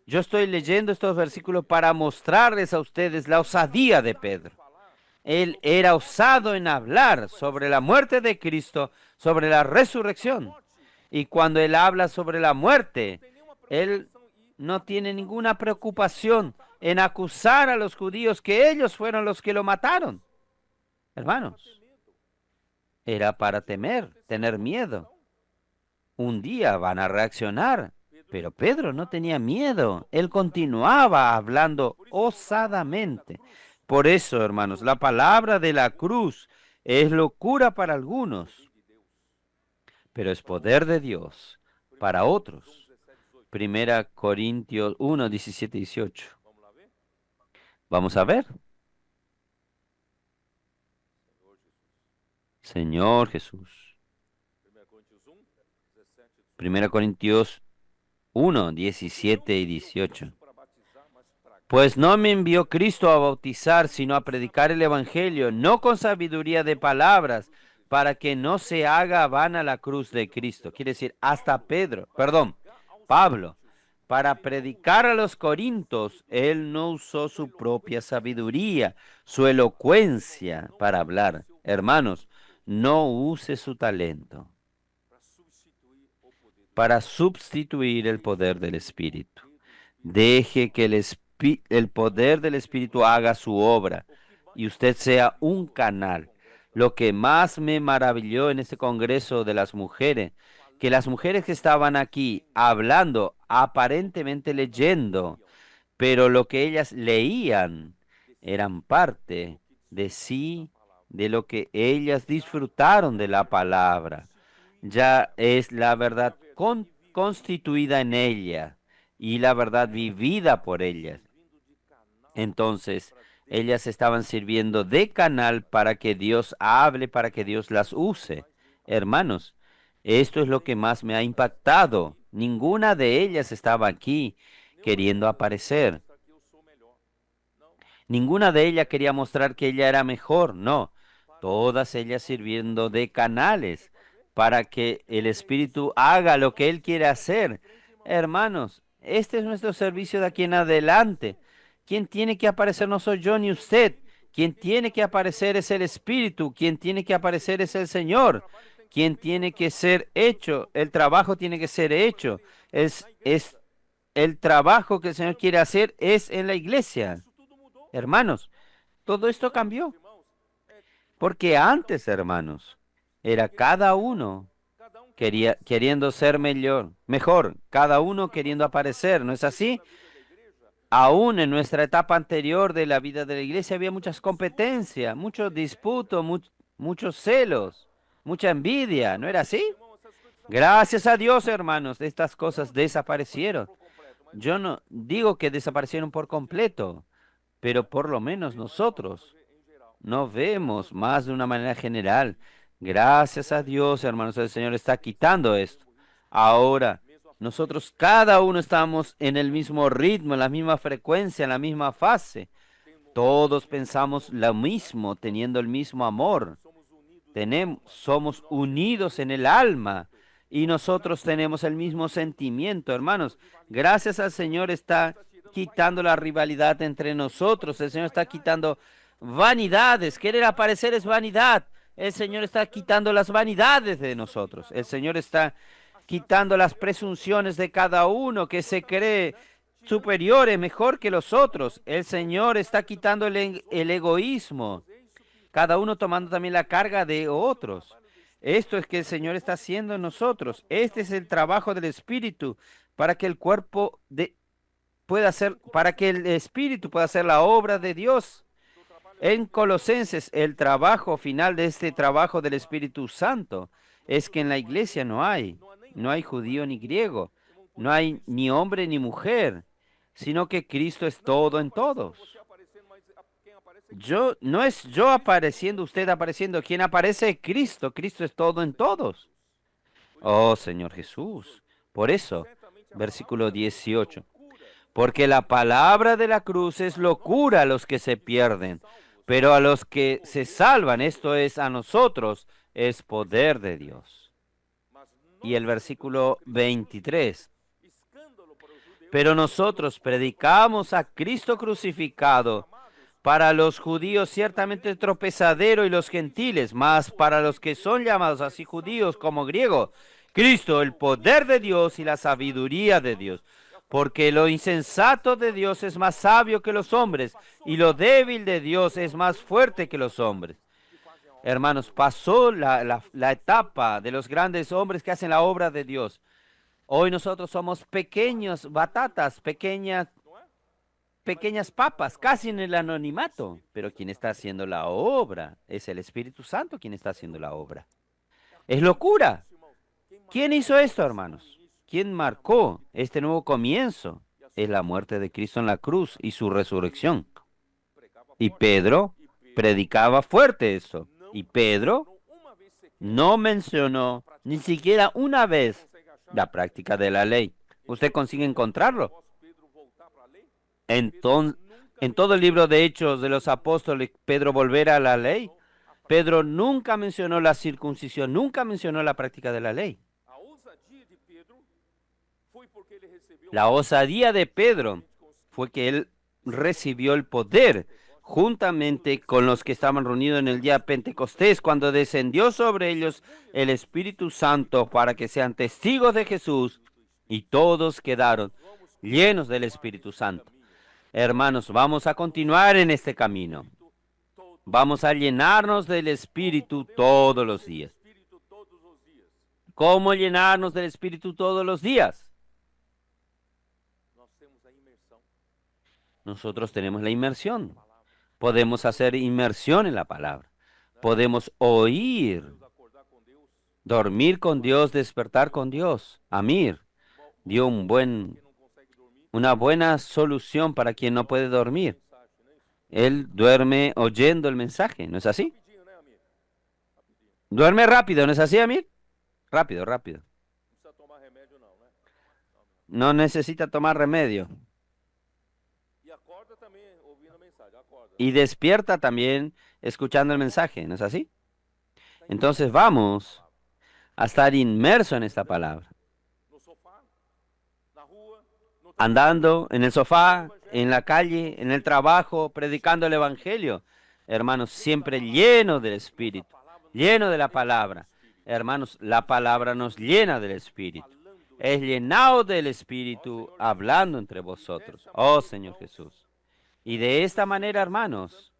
Yo estoy leyendo estos versículos para mostrarles a ustedes la osadía de Pedro. Él era osado en hablar sobre la muerte de Cristo, sobre la resurrección. Y cuando él habla sobre la muerte, él no tiene ninguna preocupación en acusar a los judíos que ellos fueron los que lo mataron. Hermanos, era para temer, tener miedo. Un día van a reaccionar, pero Pedro no tenía miedo. Él continuaba hablando osadamente. Por eso, hermanos, la palabra de la cruz es locura para algunos, pero es poder de Dios para otros. 1 Corintios 1, 17, 18. Vamos a ver. Señor Jesús. 1 Corintios 1, 17 y 18. Pues no me envió Cristo a bautizar, sino a predicar el Evangelio, no con sabiduría de palabras, para que no se haga vana la cruz de Cristo. Quiere decir, hasta Pablo, para predicar a los corintios, él no usó su propia sabiduría, su elocuencia para hablar. Hermanos, no use su talento para sustituir el poder del Espíritu. Deje que el poder del Espíritu haga su obra y usted sea un canal. Lo que más me maravilló en este congreso de las mujeres, que las mujeres que estaban aquí hablando, aparentemente leyendo, pero lo que ellas leían eran parte de sí, de lo que ellas disfrutaron de la palabra. Ya es la verdad constituida en ella y la verdad vivida por ellas. Entonces, ellas estaban sirviendo de canal para que Dios hable, para que Dios las use. Hermanos, esto es lo que más me ha impactado. Ninguna de ellas estaba aquí queriendo aparecer. Ninguna de ellas quería mostrar que ella era mejor. No, todas ellas sirviendo de canales para que el Espíritu haga lo que Él quiere hacer. Hermanos, este es nuestro servicio de aquí en adelante. Quien tiene que aparecer no soy yo ni usted. Quien tiene que aparecer es el Espíritu. Quien tiene que aparecer es el Señor. Quien tiene que ser hecho. El trabajo tiene que ser hecho. Es el trabajo que el Señor quiere hacer es en la iglesia. Hermanos, todo esto cambió. Porque antes, hermanos, era cada uno queriendo ser mejor, cada uno queriendo aparecer, ¿no es así? Aún en nuestra etapa anterior de la vida de la iglesia había muchas competencias, muchos disputos, muchos celos, mucha envidia, ¿no era así? Gracias a Dios, hermanos, estas cosas desaparecieron. Yo no digo que desaparecieron por completo, pero por lo menos nosotros no vemos más de una manera general. Gracias a Dios, hermanos, el Señor está quitando esto. Ahora, nosotros cada uno estamos en el mismo ritmo, en la misma frecuencia, en la misma fase. Todos pensamos lo mismo, teniendo el mismo amor. Somos unidos en el alma y nosotros tenemos el mismo sentimiento, hermanos. Gracias al Señor está quitando la rivalidad entre nosotros. El Señor está quitando vanidades. Querer aparecer es vanidad. El Señor está quitando las vanidades de nosotros. El Señor está quitando las presunciones de cada uno que se cree superior y mejor que los otros. El Señor está quitando el egoísmo, cada uno tomando también la carga de otros. Esto es que el Señor está haciendo en nosotros. Este es el trabajo del Espíritu para que el para que el Espíritu pueda hacer la obra de Dios. En Colosenses, el trabajo final de este trabajo del Espíritu Santo es que en la iglesia no hay judío ni griego, no hay ni hombre ni mujer, sino que Cristo es todo en todos. No es yo apareciendo, usted apareciendo, quien aparece es Cristo, Cristo es todo en todos. Oh Señor Jesús, por eso, versículo 18, porque la palabra de la cruz es locura a los que se pierden, pero a los que se salvan, esto es a nosotros, es poder de Dios. Y el versículo 23, pero nosotros predicamos a Cristo crucificado, para los judíos ciertamente tropezadero y los gentiles, mas para los que son llamados así judíos como griegos, Cristo, el poder de Dios y la sabiduría de Dios. Porque lo insensato de Dios es más sabio que los hombres, y lo débil de Dios es más fuerte que los hombres. Hermanos, pasó la etapa de los grandes hombres que hacen la obra de Dios. Hoy nosotros somos pequeños batatas, pequeñas papas, casi en el anonimato. Pero quien está haciendo la obra es el Espíritu Santo quien está haciendo la obra. Es locura. ¿Quién hizo esto, hermanos? ¿Quién marcó este nuevo comienzo? Es la muerte de Cristo en la cruz y su resurrección. Y Pedro predicaba fuerte eso. Y Pedro no mencionó ni siquiera una vez la práctica de la ley. ¿Usted consigue encontrarlo? Entonces, en todo el libro de Hechos de los Apóstoles, Pedro volverá a la ley. Pedro nunca mencionó la circuncisión, nunca mencionó la práctica de la ley. La osadía de Pedro fue que él recibió el poder juntamente con los que estaban reunidos en el día Pentecostés, cuando descendió sobre ellos el Espíritu Santo para que sean testigos de Jesús, y todos quedaron llenos del Espíritu Santo. Hermanos, vamos a continuar en este camino. Vamos a llenarnos del Espíritu todos los días. ¿Cómo llenarnos del Espíritu todos los días? Nosotros tenemos la inmersión. Podemos hacer inmersión en la palabra. Podemos oír, dormir con Dios, despertar con Dios. Amir dio una buena solución para quien no puede dormir. Él duerme oyendo el mensaje, ¿no es así? Duerme rápido, ¿no es así, Amir? Rápido, rápido. No necesita tomar remedio. Y despierta también escuchando el mensaje, ¿no es así? Entonces vamos a estar inmerso en esta palabra. Andando en el sofá, en la calle, en el trabajo, predicando el Evangelio. hermanos, siempre lleno del Espíritu, lleno de la palabra. Hermanos, la palabra nos llena del Espíritu. Es llenado del Espíritu hablando entre vosotros. Oh Señor Jesús. Y de esta manera, hermanos,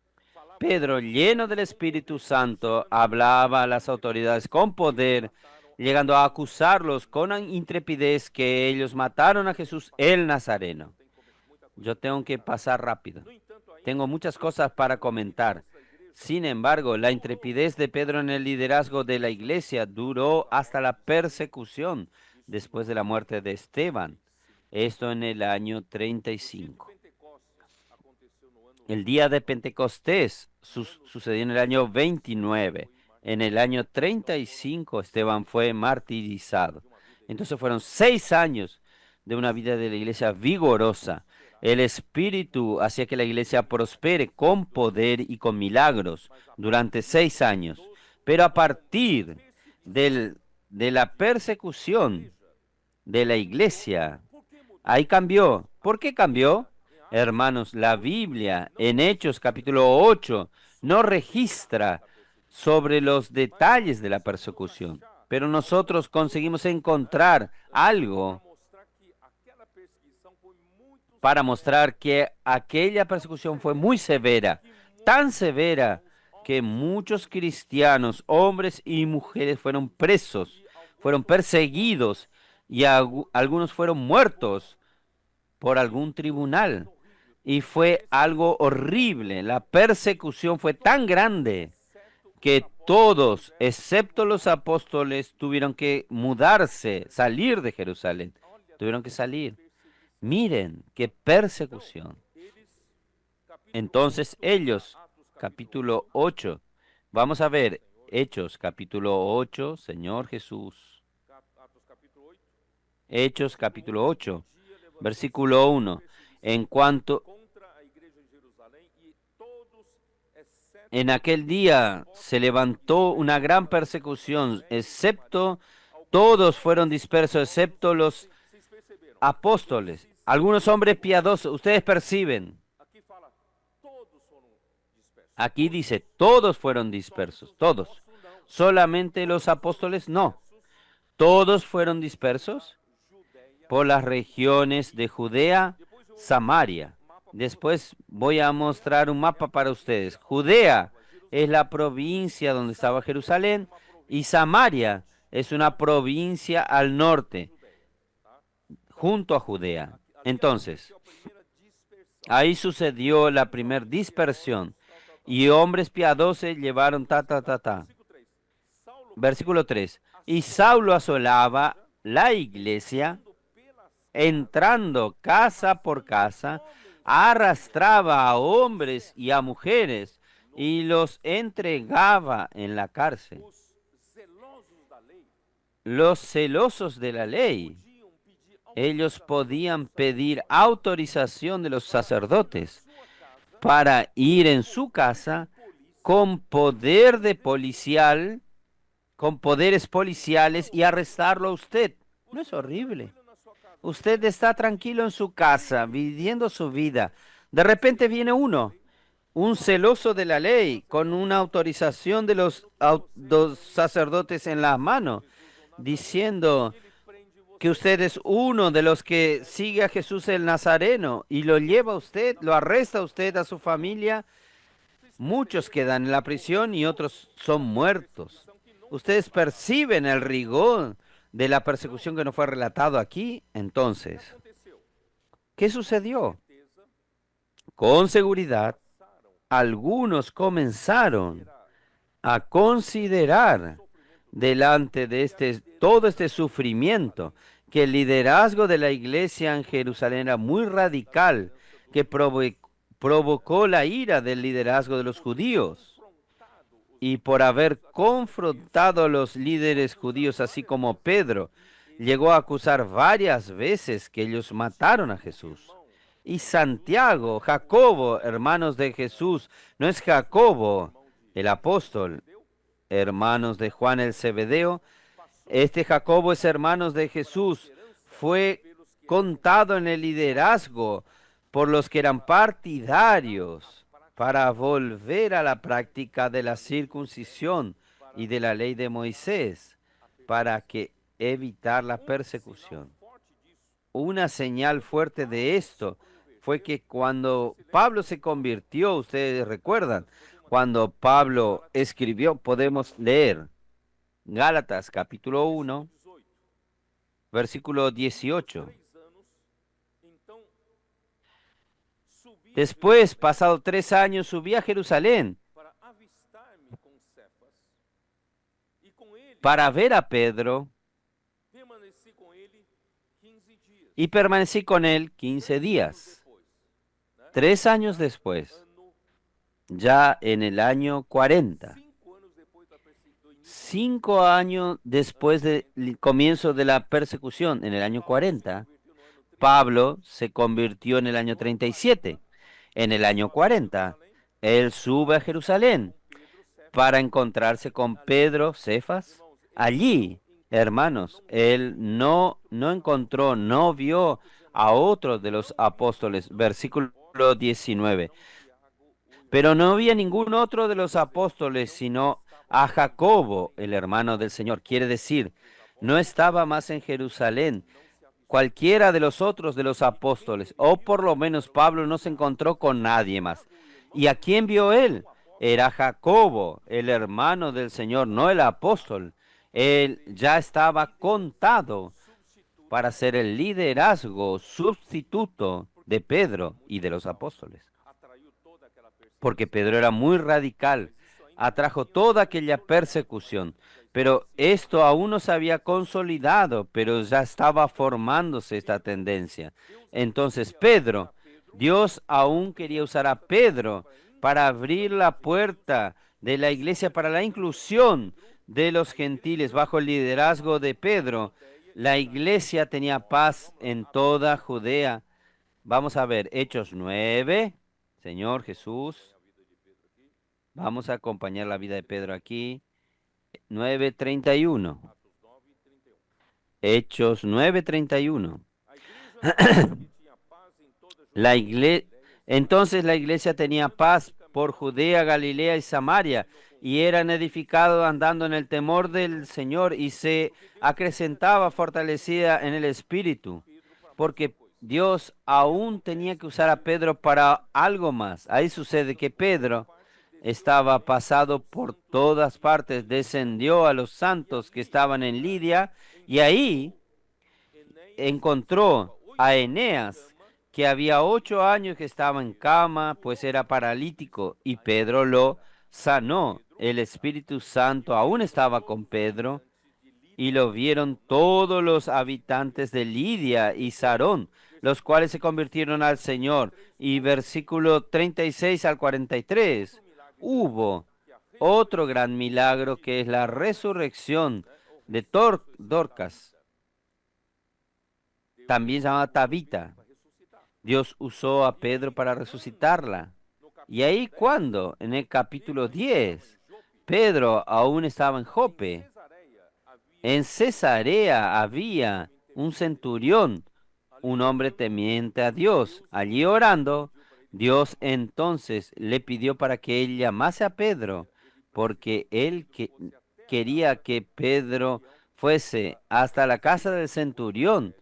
Pedro, lleno del Espíritu Santo, hablaba a las autoridades con poder, llegando a acusarlos con intrepidez que ellos mataron a Jesús el Nazareno. Yo tengo que pasar rápido. Tengo muchas cosas para comentar. Sin embargo, la intrepidez de Pedro en el liderazgo de la iglesia duró hasta la persecución después de la muerte de Esteban. Esto en el año 35. El día de Pentecostés sucedió en el año 29. En el año 35 Esteban fue martirizado. Entonces fueron 6 años de una vida de la iglesia vigorosa. El Espíritu hacía que la iglesia prospere con poder y con milagros durante 6 años. Pero a partir de la persecución de la iglesia, ahí cambió. ¿Por qué cambió? Hermanos, la Biblia en Hechos capítulo 8 no registra sobre los detalles de la persecución, pero nosotros conseguimos encontrar algo para mostrar que aquella persecución fue muy severa, tan severa que muchos cristianos, hombres y mujeres, fueron presos, fueron perseguidos y algunos fueron muertos por algún tribunal. Y fue algo horrible. La persecución fue tan grande que todos, excepto los apóstoles, tuvieron que mudarse, salir de Jerusalén. Tuvieron que salir. Miren qué persecución. Entonces ellos, capítulo 8, vamos a ver Hechos, capítulo 8, Señor Jesús. Hechos, capítulo 8, versículo 1. En aquel día se levantó una gran persecución, todos fueron dispersos, excepto los apóstoles. Algunos hombres piadosos, ustedes perciben. Aquí dice, todos fueron dispersos, todos. Solamente los apóstoles no. Todos fueron dispersos por las regiones de Judea, Samaria. Después voy a mostrar un mapa para ustedes. Judea es la provincia donde estaba Jerusalén y Samaria es una provincia al norte, junto a Judea. Entonces, ahí sucedió la primera dispersión y hombres piadosos llevaron Versículo 3. Y Saulo asolaba la iglesia, entrando casa por casa, arrastraba a hombres y a mujeres y los entregaba en la cárcel. Los celosos de la ley, ellos podían pedir autorización de los sacerdotes para ir en su casa con poderes policiales y arrestarlo a usted. ¿No es horrible? Usted está tranquilo en su casa, viviendo su vida. De repente viene un celoso de la ley, con una autorización de los sacerdotes en la mano, diciendo que usted es uno de los que sigue a Jesús el Nazareno, y lo lleva a usted, lo arresta a usted, a su familia. Muchos quedan en la prisión y otros son muertos. Ustedes perciben el rigor de la persecución que nos fue relatado aquí. Entonces, ¿qué sucedió? Con seguridad, algunos comenzaron a considerar delante de todo este sufrimiento que el liderazgo de la iglesia en Jerusalén era muy radical, que provocó la ira del liderazgo de los judíos. Y por haber confrontado a los líderes judíos, así como Pedro, llegó a acusar varias veces que ellos mataron a Jesús. Y Santiago, Jacobo, hermanos de Jesús, no es Jacobo el apóstol, hermanos de Juan el Zebedeo. Este Jacobo es hermanos de Jesús, fue contado en el liderazgo por los que eran partidarios para volver a la práctica de la circuncisión y de la ley de Moisés, para que evitar la persecución. Una señal fuerte de esto fue que cuando Pablo se convirtió, ustedes recuerdan, cuando Pablo escribió, podemos leer Gálatas capítulo 1, versículo 18. Después, pasado 3 años, subí a Jerusalén para ver a Pedro y permanecí con él 15 días. 3 años después, ya en el año 40, 5 años después del comienzo de la persecución, en el año 40, Pablo se convirtió en el año 37. En el año 40, él sube a Jerusalén para encontrarse con Pedro, Cefas. Allí, hermanos, él no encontró, no vio a otro de los apóstoles. Versículo 19. Pero no había ningún otro de los apóstoles sino a Jacobo, el hermano del Señor. Quiere decir, no estaba más en Jerusalén cualquiera de los otros de los apóstoles, o por lo menos Pablo no se encontró con nadie más. ¿Y a quién vio él? Era Jacobo, el hermano del Señor, no el apóstol. Él ya estaba contado para ser el liderazgo sustituto de Pedro y de los apóstoles. Porque Pedro era muy radical, atrajo toda aquella persecución. Pero esto aún no se había consolidado, pero ya estaba formándose esta tendencia. Entonces Dios aún quería usar a Pedro para abrir la puerta de la iglesia para la inclusión de los gentiles bajo el liderazgo de Pedro. La iglesia tenía paz en toda Judea. Vamos a ver Hechos 9, Señor Jesús. Vamos a acompañar la vida de Pedro aquí. 9:31. Hechos 9:31. Entonces la iglesia tenía paz por Judea, Galilea y Samaria, y eran edificados andando en el temor del Señor, y se acrecentaba fortalecida en el Espíritu, porque Dios aún tenía que usar a Pedro para algo más. Ahí sucede que Pedro estaba pasado por todas partes, descendió a los santos que estaban en Lidia, y ahí encontró a Eneas, que había 8 años que estaba en cama, pues era paralítico, y Pedro lo sanó. El Espíritu Santo aún estaba con Pedro, y lo vieron todos los habitantes de Lidia y Sarón, los cuales se convirtieron al Señor. Y versículo 36 al 43, hubo otro gran milagro, que es la resurrección de Dorcas, también llamada Tabita. Dios usó a Pedro para resucitarla. Y ahí cuando, en el capítulo 10, Pedro aún estaba en Jope. En Cesarea había un centurión, un hombre temiente a Dios. Allí orando, Dios entonces le pidió para que él llamase a Pedro, porque él quería que Pedro fuese hasta la casa del centurión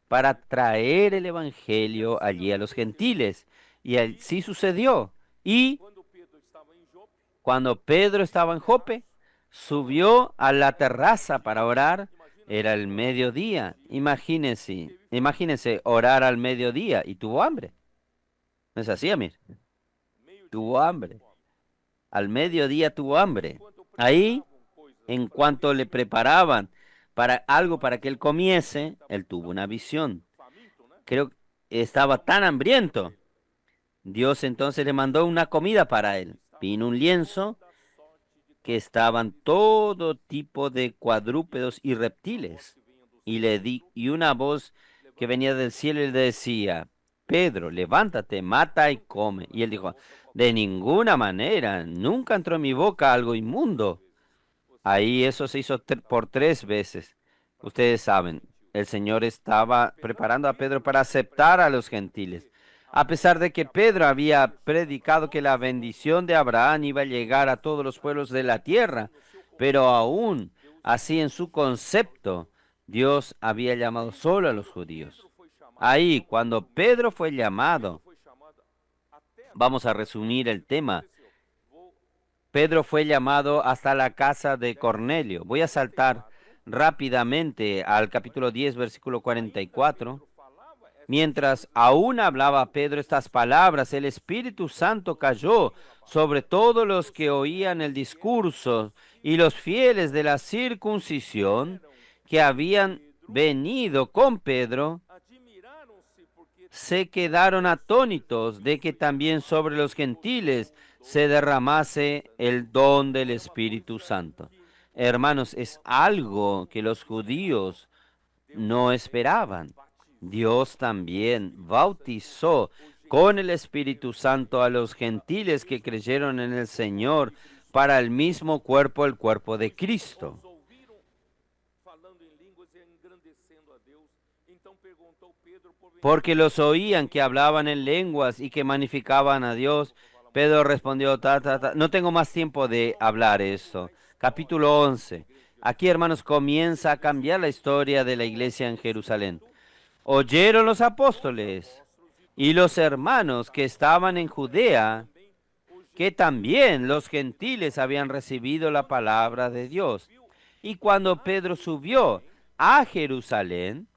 para traer el evangelio allí a los gentiles. Y así sucedió. Y cuando Pedro estaba en Jope, subió a la terraza para orar. Era el mediodía. Imagínense orar al mediodía, y tuvo hambre. ¿No es así, Amir? Tuvo hambre. Al mediodía tuvo hambre. Ahí, en cuanto le preparaban para algo para que él comiese, él tuvo una visión. Creo que estaba tan hambriento. Dios entonces le mandó una comida para él. Vino un lienzo que estaban todo tipo de cuadrúpedos y reptiles. Y una voz que venía del cielo le decía: Pedro, levántate, mata y come. Y él dijo: de ninguna manera, nunca entró en mi boca algo inmundo. Ahí eso se hizo por 3 veces. Ustedes saben, el Señor estaba preparando a Pedro para aceptar a los gentiles. A pesar de que Pedro había predicado que la bendición de Abraham iba a llegar a todos los pueblos de la tierra, pero aún así en su concepto, Dios había llamado solo a los judíos. Ahí, cuando Pedro fue llamado, vamos a resumir el tema. Pedro fue llamado hasta la casa de Cornelio. Voy a saltar rápidamente al capítulo 10, versículo 44. Mientras aún hablaba Pedro estas palabras, el Espíritu Santo cayó sobre todos los que oían el discurso, y los fieles de la circuncisión que habían venido con Pedro se quedaron atónitos de que también sobre los gentiles se derramase el don del Espíritu Santo. Hermanos, es algo que los judíos no esperaban. Dios también bautizó con el Espíritu Santo a los gentiles que creyeron en el Señor para el mismo cuerpo, el cuerpo de Cristo. Porque los oían que hablaban en lenguas y que magnificaban a Dios. Pedro respondió, no tengo más tiempo de hablar esto. Capítulo 11. Aquí, hermanos, comienza a cambiar la historia de la iglesia en Jerusalén. Oyeron los apóstoles y los hermanos que estaban en Judea que también los gentiles habían recibido la palabra de Dios. Y cuando Pedro subió a Jerusalén,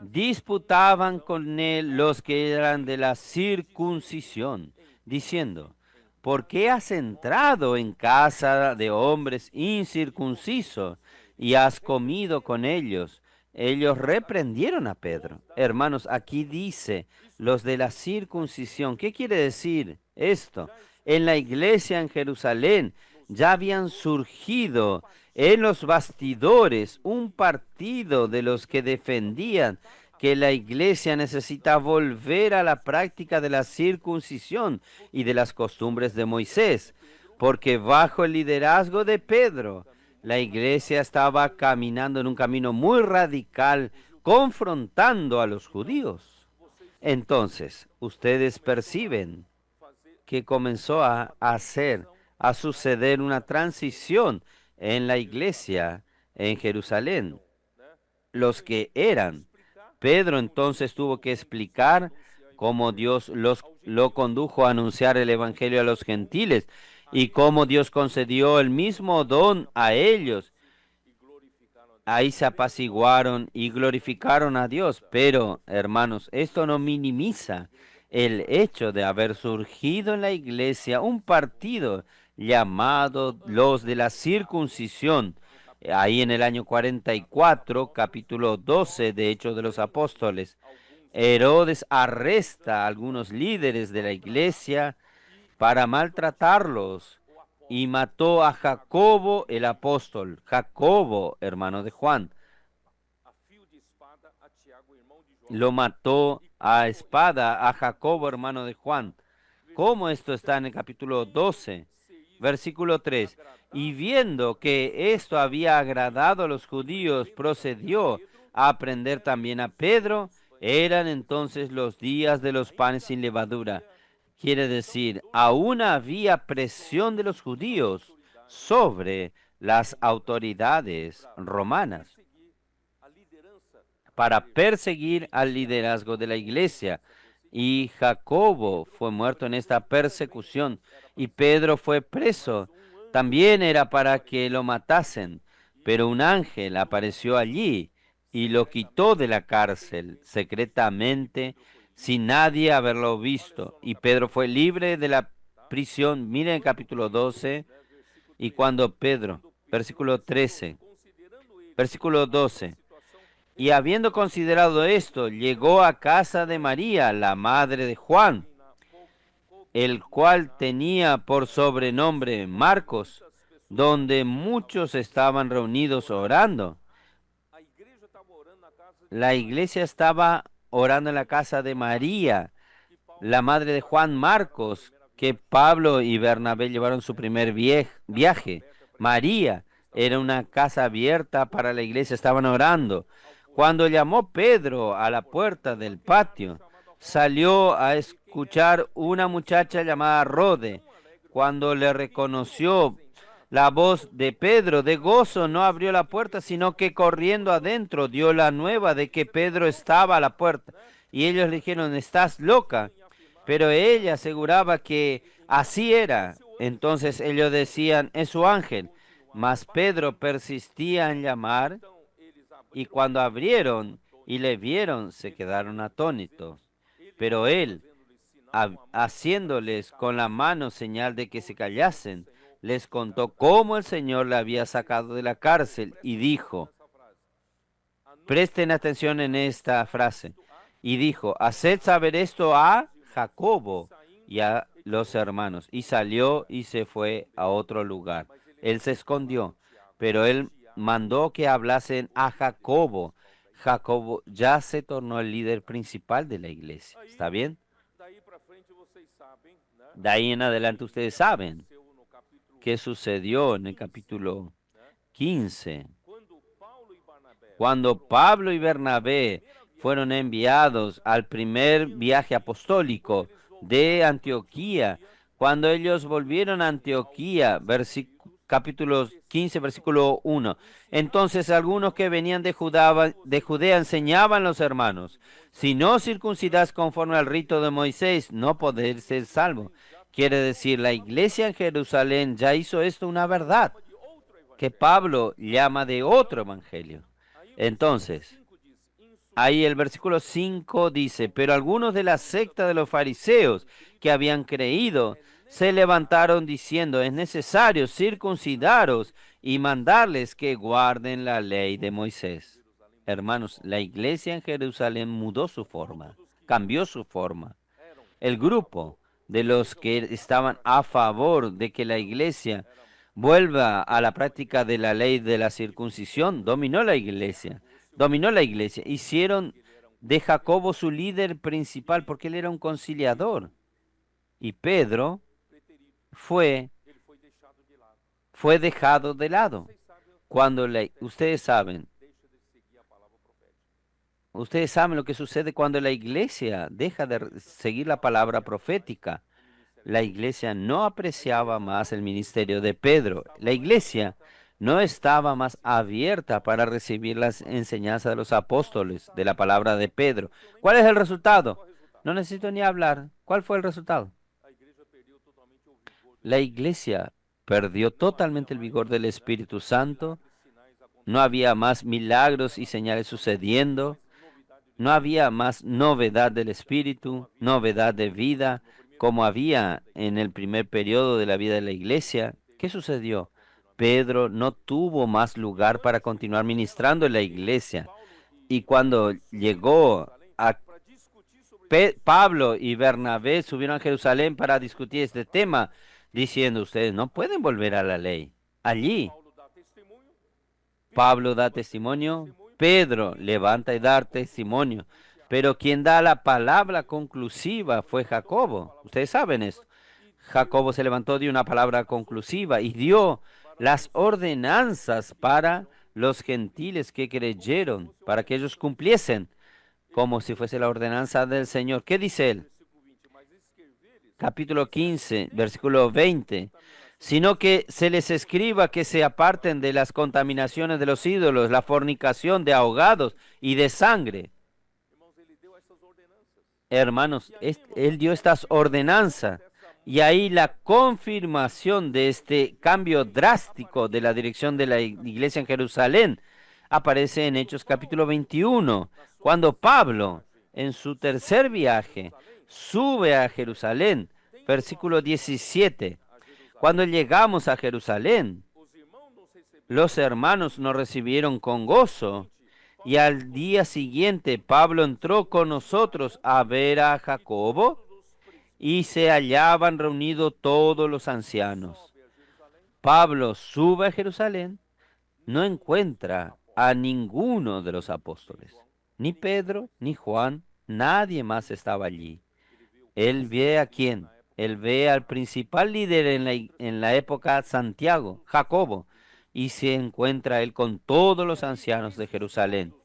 disputaban con él los que eran de la circuncisión, diciendo, ¿por qué has entrado en casa de hombres incircuncisos y has comido con ellos? Ellos reprendieron a Pedro. Hermanos, aquí dice los de la circuncisión. ¿Qué quiere decir esto? En la iglesia en Jerusalén ya habían surgido en los bastidores un partido de los que defendían que la iglesia necesita volver a la práctica de la circuncisión y de las costumbres de Moisés, porque bajo el liderazgo de Pedro, la iglesia estaba caminando en un camino muy radical, confrontando a los judíos. Entonces, ustedes perciben que comenzó a suceder una transición en la iglesia en Jerusalén. Los que eran, Pedro entonces tuvo que explicar cómo Dios lo condujo a anunciar el evangelio a los gentiles y cómo Dios concedió el mismo don a ellos. Ahí se apaciguaron y glorificaron a Dios. Pero, hermanos, esto no minimiza el hecho de haber surgido en la iglesia un partido llamado los de la circuncisión. Ahí en el año 44, capítulo 12 de Hechos de los Apóstoles, Herodes arresta a algunos líderes de la iglesia para maltratarlos y mató a Jacobo el apóstol, Jacobo, hermano de Juan. Lo mató a espada a Jacobo, hermano de Juan. ¿Cómo esto está en el capítulo 12, versículo 3? Y viendo que esto había agradado a los judíos, procedió a prender también a Pedro. Eran entonces los días de los panes sin levadura. Quiere decir, aún había presión de los judíos sobre las autoridades romanas para perseguir al liderazgo de la iglesia. Y Jacobo fue muerto en esta persecución y Pedro fue preso. También era para que lo matasen, pero un ángel apareció allí y lo quitó de la cárcel secretamente, sin nadie haberlo visto. Y Pedro fue libre de la prisión. Miren el capítulo 12. Y cuando Pedro, versículo 13, versículo 12. Y habiendo considerado esto, llegó a casa de María, la madre de Juan, el cual tenía por sobrenombre Marcos, donde muchos estaban reunidos orando. La iglesia estaba orando en la casa de María, la madre de Juan Marcos, que Pablo y Bernabé llevaron su primer viaje. María era una casa abierta para la iglesia, estaban orando. Cuando llamó Pedro a la puerta del patio, salió a escuchar una muchacha llamada Rode. Cuando le reconoció la voz de Pedro, de gozo no abrió la puerta, sino que corriendo adentro dio la nueva de que Pedro estaba a la puerta. Y ellos le dijeron, ¿estás loca? Pero ella aseguraba que así era. Entonces ellos decían, es su ángel. Mas Pedro persistía en llamar, y cuando abrieron y le vieron, se quedaron atónitos. Pero él, haciéndoles con la mano señal de que se callasen, les contó cómo el Señor le había sacado de la cárcel y dijo, presten atención en esta frase, y dijo, haced saber esto a Jacobo y a los hermanos. Y salió y se fue a otro lugar. Él se escondió, pero él mandó que hablasen a Jacobo. Jacobo ya se tornó el líder principal de la iglesia. ¿Está bien? De ahí en adelante ustedes saben qué sucedió en el capítulo 15. Cuando Pablo y Bernabé fueron enviados al primer viaje apostólico de Antioquía, cuando ellos volvieron a Antioquía, capítulo 15, versículo 1. Entonces algunos que venían de Judea enseñaban a los hermanos, si no circuncidas conforme al rito de Moisés, no podéis ser salvo. Quiere decir, la iglesia en Jerusalén ya hizo esto una verdad, que Pablo llama de otro evangelio. Entonces, ahí el versículo 5 dice, pero algunos de la secta de los fariseos que habían creído se levantaron diciendo, es necesario circuncidaros y mandarles que guarden la ley de Moisés. Hermanos, la iglesia en Jerusalén mudó su forma, cambió su forma. El grupo de los que estaban a favor de que la iglesia vuelva a la práctica de la ley de la circuncisión, dominó la iglesia. Hicieron de Jacobo su líder principal porque él era un conciliador. Y Pedro fue dejado de lado. Ustedes saben lo que sucede cuando la iglesia deja de seguir la palabra profética. La iglesia no apreciaba más el ministerio de Pedro. La iglesia no estaba más abierta para recibir las enseñanzas de los apóstoles, de la palabra de Pedro. ¿Cuál es el resultado? No necesito ni hablar. ¿Cuál fue el resultado? La iglesia perdió totalmente el vigor del Espíritu Santo. No había más milagros y señales sucediendo. No había más novedad del Espíritu, novedad de vida, como había en el primer periodo de la vida de la iglesia. ¿Qué sucedió? Pedro no tuvo más lugar para continuar ministrando en la iglesia. Y cuando llegó a Pablo y Bernabé subieron a Jerusalén para discutir este tema, diciendo, ustedes no pueden volver a la ley. Allí, Pablo da testimonio, Pedro levanta y da testimonio, pero quien da la palabra conclusiva fue Jacobo. Ustedes saben esto. Jacobo se levantó, dio una palabra conclusiva y dio las ordenanzas para los gentiles que creyeron, para que ellos cumpliesen, como si fuese la ordenanza del Señor. ¿Qué dice él? Capítulo 15, versículo 20. Sino que se les escriba que se aparten de las contaminaciones de los ídolos, la fornicación de ahogados y de sangre. Hermanos, él dio estas ordenanzas. Y ahí la confirmación de este cambio drástico de la dirección de la iglesia en Jerusalén aparece en Hechos capítulo 21, cuando Pablo, en su tercer viaje, sube a Jerusalén, versículo 17. Cuando llegamos a Jerusalén, los hermanos nos recibieron con gozo, y al día siguiente Pablo entró con nosotros a ver a Jacobo, y se hallaban reunidos todos los ancianos. Pablo sube a Jerusalén, no encuentra a ninguno de los apóstoles, ni Pedro, ni Juan, nadie más estaba allí. Él ve a quién, él ve al principal líder en la época, Santiago, Jacobo, y se encuentra él con todos los ancianos de Jerusalén.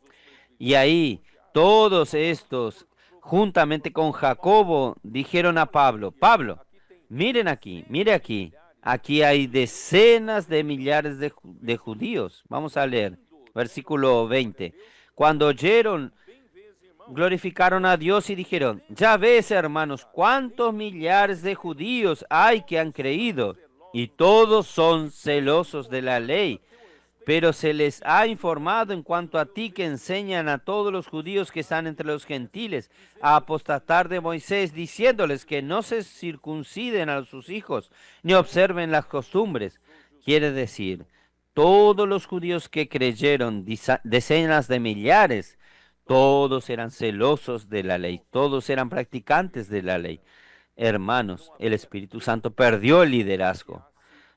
Y ahí todos estos juntamente con Jacobo, dijeron a Pablo, Pablo, miren aquí, mire aquí, aquí hay decenas de millares de judíos. Vamos a leer, versículo 20. Cuando oyeron, glorificaron a Dios y dijeron, ya ves, hermanos, cuántos millares de judíos hay que han creído, y todos son celosos de la ley. Pero se les ha informado en cuanto a ti que enseñan a todos los judíos que están entre los gentiles a apostatar de Moisés, diciéndoles que no se circunciden a sus hijos, ni observen las costumbres. Quiere decir, todos los judíos que creyeron, decenas de millares, todos eran celosos de la ley, todos eran practicantes de la ley. Hermanos, el Espíritu Santo perdió el liderazgo.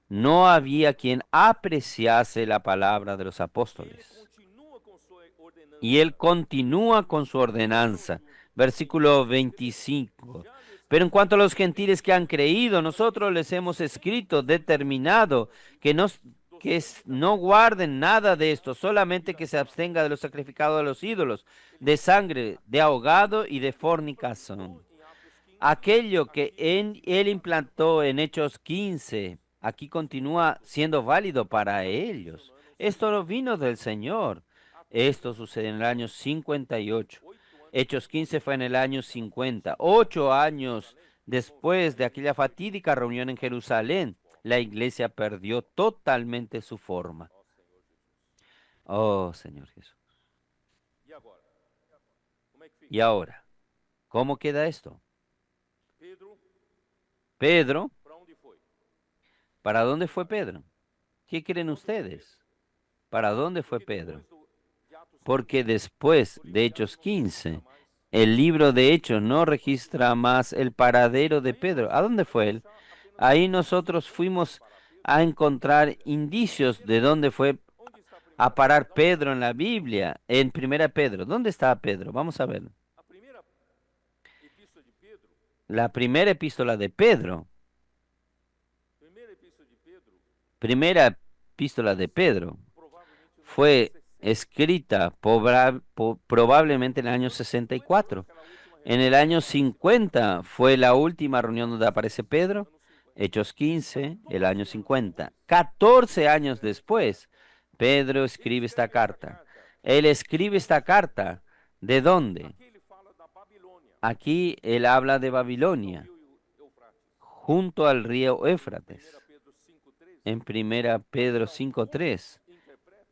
No había quien apreciase la palabra de los apóstoles. Y él continúa con su ordenanza. Versículo 25. Pero en cuanto a los gentiles que han creído, nosotros les hemos escrito, determinado, que no guarden nada de esto, solamente que se abstenga de lo sacrificado a los ídolos, de sangre, de ahogado y de fornicación. Aquello que él implantó en Hechos 15, aquí continúa siendo válido para ellos. Esto no vino del Señor. Esto sucede en el año 58. Hechos 15 fue en el año 50. 8 años después de aquella fatídica reunión en Jerusalén, la iglesia perdió totalmente su forma. Oh, Señor Jesús. Y ahora, ¿cómo queda esto? Pedro, ¿para dónde fue Pedro? ¿Qué creen ustedes? ¿Para dónde fue Pedro? Porque después de Hechos 15, el libro de Hechos no registra más el paradero de Pedro. ¿A dónde fue él? Ahí nosotros fuimos a encontrar indicios de dónde fue a parar Pedro en la Biblia, en Primera Pedro. ¿Dónde está Pedro? Vamos a ver. La primera epístola de Pedro. Primera epístola de Pedro fue escrita probablemente en el año 64. En el año 50 fue la última reunión donde aparece Pedro. Hechos 15, el año 50. 14 años después, Pedro escribe esta carta. Él escribe esta carta. ¿De dónde? Aquí él habla de Babilonia, junto al río Éufrates, en Primera Pedro 5:3.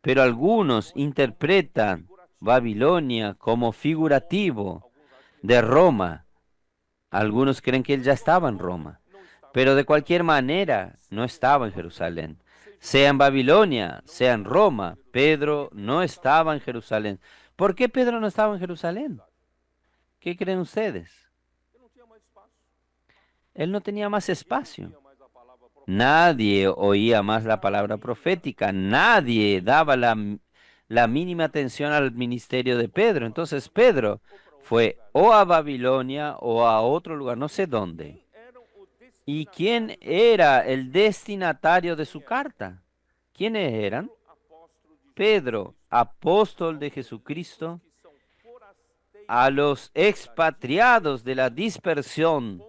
Pero algunos interpretan Babilonia como figurativo de Roma. Algunos creen que él ya estaba en Roma, pero de cualquier manera no estaba en Jerusalén. Sea en Babilonia, sea en Roma, Pedro no estaba en Jerusalén. ¿Por qué Pedro no estaba en Jerusalén? ¿Qué creen ustedes? Él no tenía más espacio. Nadie oía más la palabra profética. Nadie daba la mínima atención al ministerio de Pedro. Entonces Pedro fue o a Babilonia o a otro lugar, no sé dónde. ¿Y quién era el destinatario de su carta? ¿Quiénes eran? Pedro, apóstol de Jesucristo, a los expatriados de la dispersión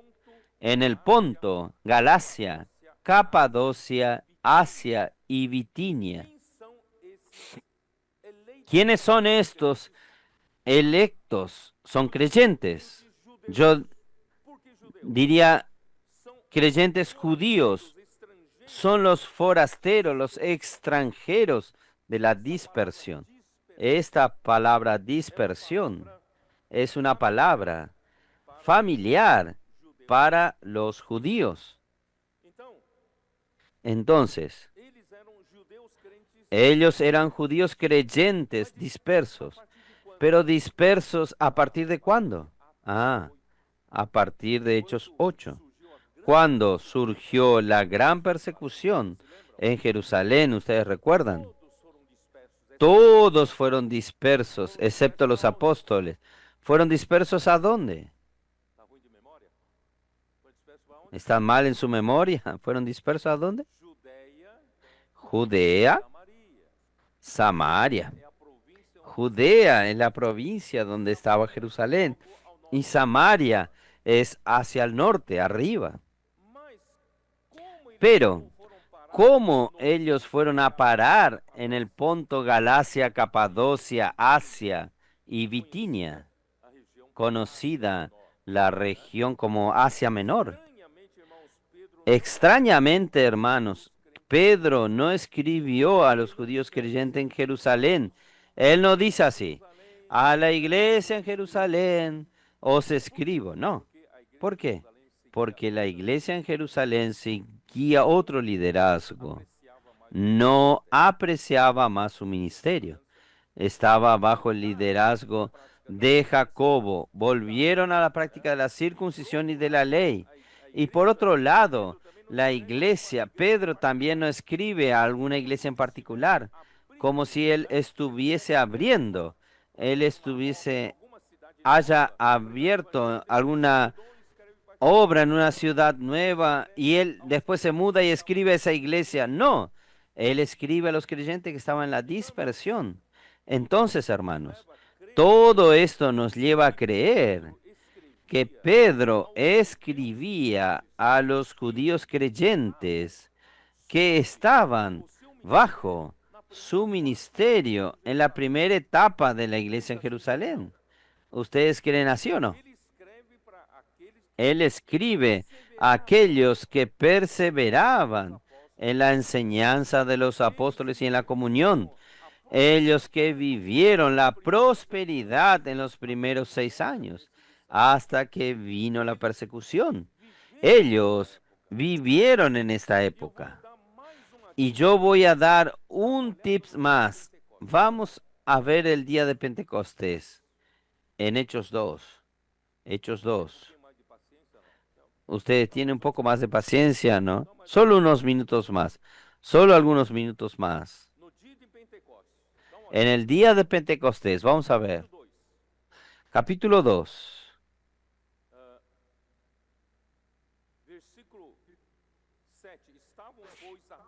en el Ponto, Galacia, Capadocia, Asia y Bitinia. ¿Quiénes son estos electos? Son creyentes. Yo diría creyentes judíos. Son los forasteros, los extranjeros de la dispersión. Esta palabra dispersión es una palabra familiar para los judíos. Entonces, ellos eran judíos creyentes dispersos, pero dispersos ¿a partir de cuándo? A partir de Hechos 8, cuando surgió la gran persecución en Jerusalén, ustedes recuerdan. Todos fueron dispersos, excepto los apóstoles. ¿Fueron dispersos a dónde? ¿Están mal en su memoria? ¿Fueron dispersos a dónde? Judea, Samaria. Judea es la provincia donde estaba Jerusalén. y Samaria es hacia el norte, arriba. Pero, ¿cómo ellos fueron a parar en el Ponto, Galacia, Capadocia, Asia y Bitinia, conocida la región como Asia Menor? Extrañamente, hermanos, Pedro no escribió a los judíos creyentes en Jerusalén. Él no dice así, a la iglesia en Jerusalén os escribo. No. ¿Por qué? Porque la iglesia en Jerusalén seguía otro liderazgo. No apreciaba más su ministerio. Estaba bajo el liderazgo de Jacobo. Volvieron a la práctica de la circuncisión y de la ley. Y por otro lado, la iglesia, Pedro también no escribe a alguna iglesia en particular, como si él estuviese abriendo, haya abierto alguna obra en una ciudad nueva y él después se muda y escribe a esa iglesia. No, él escribe a los creyentes que estaban en la dispersión. Entonces, hermanos, todo esto nos lleva a creer que Pedro escribía a los judíos creyentes que estaban bajo su ministerio en la primera etapa de la iglesia en Jerusalén. ¿Ustedes creen así o no? Él escribe a aquellos que perseveraban en la enseñanza de los apóstoles y en la comunión, ellos que vivieron la prosperidad en los primeros 6 años, hasta que vino la persecución. Ellos vivieron en esta época. Y yo voy a dar un tips más. Vamos a ver el día de Pentecostés en Hechos 2. Hechos 2. Ustedes tienen un poco más de paciencia, ¿no? Solo unos minutos más. Solo algunos minutos más. En el día de Pentecostés, vamos a ver. Capítulo 2.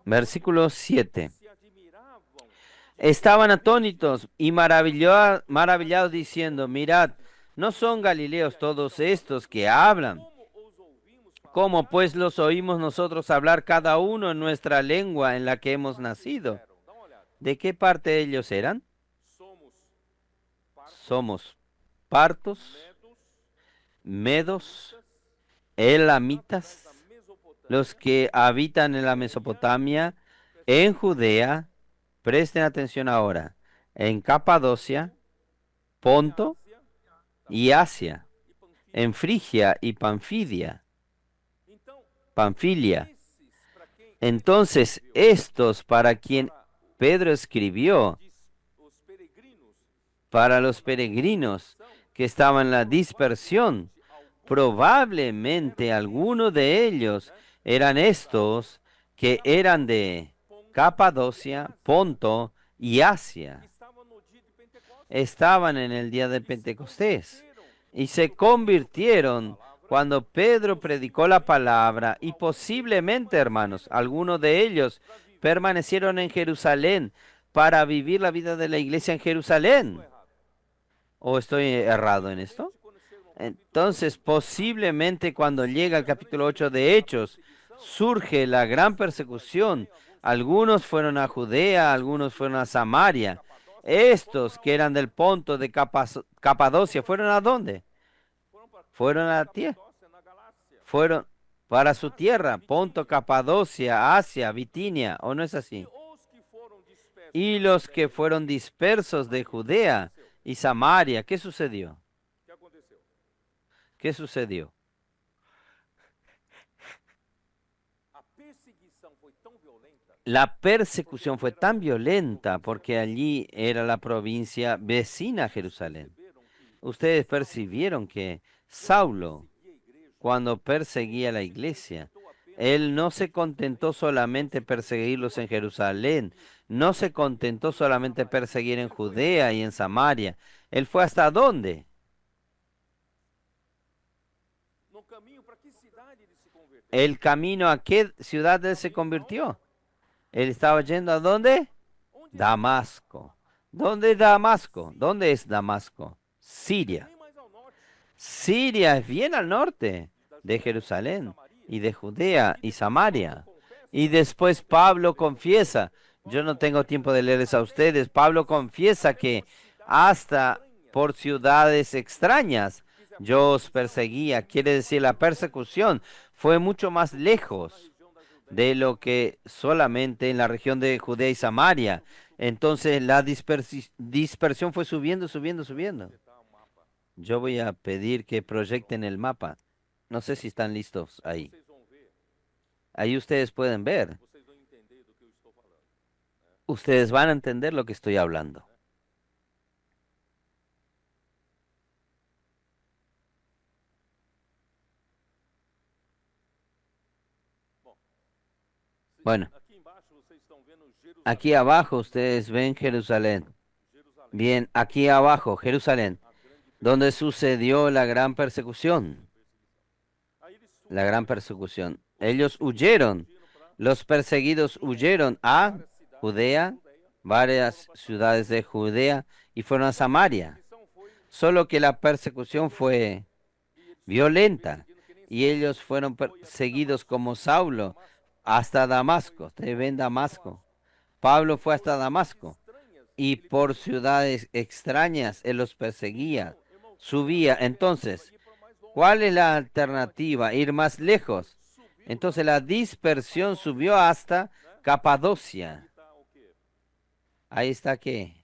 Versículo 7. Estaban atónitos y maravillados diciendo, mirad, ¿no son galileos todos estos que hablan? ¿Cómo pues los oímos nosotros hablar cada uno en nuestra lengua en la que hemos nacido? ¿De qué parte ellos eran? Somos partos, medos, elamitas, los que habitan en la Mesopotamia, en Judea, presten atención ahora, en Capadocia, Ponto y Asia, en Frigia y Panfilia. Entonces, estos para quien Pedro escribió, para los peregrinos que estaban en la dispersión, probablemente algunos de ellos eran estos que eran de Capadocia, Ponto y Asia. Estaban en el día de Pentecostés y se convirtieron cuando Pedro predicó la palabra y posiblemente, hermanos, algunos de ellos permanecieron en Jerusalén para vivir la vida de la iglesia en Jerusalén. ¿O estoy errado en esto? Entonces, posiblemente cuando llega el capítulo 8 de Hechos, surge la gran persecución. Algunos fueron a Judea, algunos fueron a Samaria. Estos que eran del Ponto de Capadocia, ¿fueron a dónde? Fueron a la tierra. Fueron para su tierra, Ponto, Capadocia, Asia, Bitinia, ¿o no es así? Y los que fueron dispersos de Judea y Samaria, ¿qué sucedió? ¿Qué sucedió? La persecución fue tan violenta porque allí era la provincia vecina a Jerusalén. Ustedes percibieron que Saulo, cuando perseguía la iglesia, él no se contentó solamente perseguirlos en Jerusalén, no se contentó solamente perseguir en Judea y en Samaria. Él fue ¿hasta dónde? El camino a qué ciudad él se convirtió. Él estaba yendo ¿a dónde? Damasco. ¿Dónde es Damasco? ¿Dónde es Damasco? Siria. Siria es bien al norte de Jerusalén y de Judea y Samaria. Y después Pablo confiesa, yo no tengo tiempo de leerles a ustedes, Pablo confiesa que hasta por ciudades extrañas yo os perseguía. Quiere decir, la persecución fue mucho más lejos de lo que solamente en la región de Judea y Samaria. Entonces la dispersión fue subiendo, subiendo, subiendo. Yo voy a pedir que proyecten el mapa. No sé si están listos ahí. Ahí ustedes pueden ver. Ustedes van a entender lo que estoy hablando. Bueno, aquí abajo ustedes ven Jerusalén. Bien, aquí abajo, Jerusalén, donde sucedió la gran persecución. La gran persecución. Ellos huyeron. Los perseguidos huyeron a Judea, varias ciudades de Judea, y fueron a Samaria. Solo que la persecución fue violenta y ellos fueron perseguidos como Saulo hasta Damasco. Ustedes ven Damasco. Pablo fue hasta Damasco y por ciudades extrañas él los perseguía, subía. Entonces, ¿cuál es la alternativa? Ir más lejos. Entonces la dispersión subió hasta Capadocia. Ahí está qué?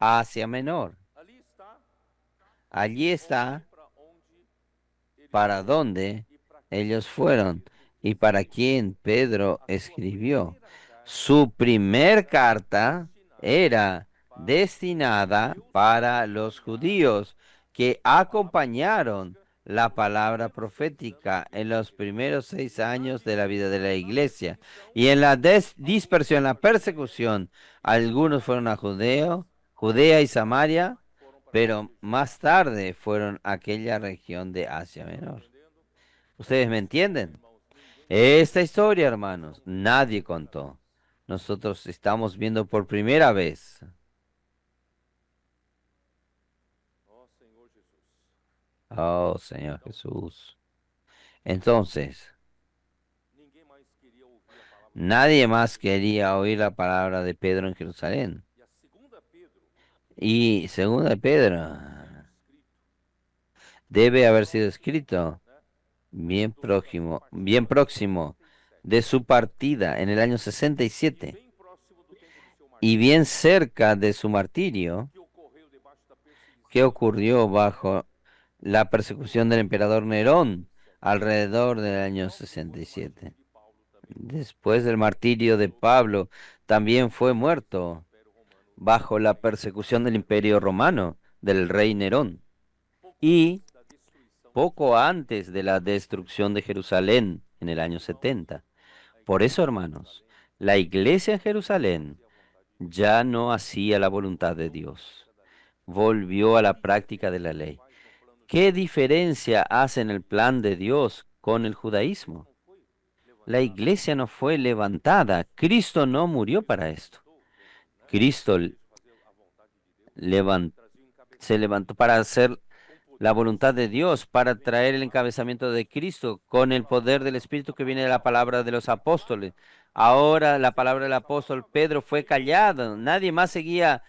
Asia Menor. Allí está para dónde ellos fueron y para quién Pedro escribió. Su primer carta era destinada para los judíos que acompañaron la palabra profética en los primeros 6 años de la vida de la iglesia. Y en la dispersión, la persecución, algunos fueron a Judea y Samaria, pero más tarde fueron a aquella región de Asia Menor. ¿Ustedes me entienden? Esta historia, hermanos, nadie contó. Nosotros estamos viendo por primera vez. Oh, Señor Jesús. Entonces, nadie más quería oír la palabra de Pedro en Jerusalén. Y segunda de Pedro debe haber sido escrito bien próximo de su partida en el año 67 y bien cerca de su martirio, que ocurrió bajo la persecución del emperador Nerón alrededor del año 67. Después del martirio de Pablo, también fue muerto bajo la persecución del imperio romano del rey Nerón. Y poco antes de la destrucción de Jerusalén en el año 70. Por eso, hermanos, la iglesia en Jerusalén ya no hacía la voluntad de Dios, volvió a la práctica de la ley. ¿Qué diferencia hace en el plan de Dios con el judaísmo? La iglesia no fue levantada, Cristo no murió para esto. Cristo levan- se levantó para hacer la voluntad de Dios, para traer el encabezamiento de Cristo con el poder del Espíritu que viene de la palabra de los apóstoles. Ahora la palabra del apóstol Pedro fue callada, nadie más seguía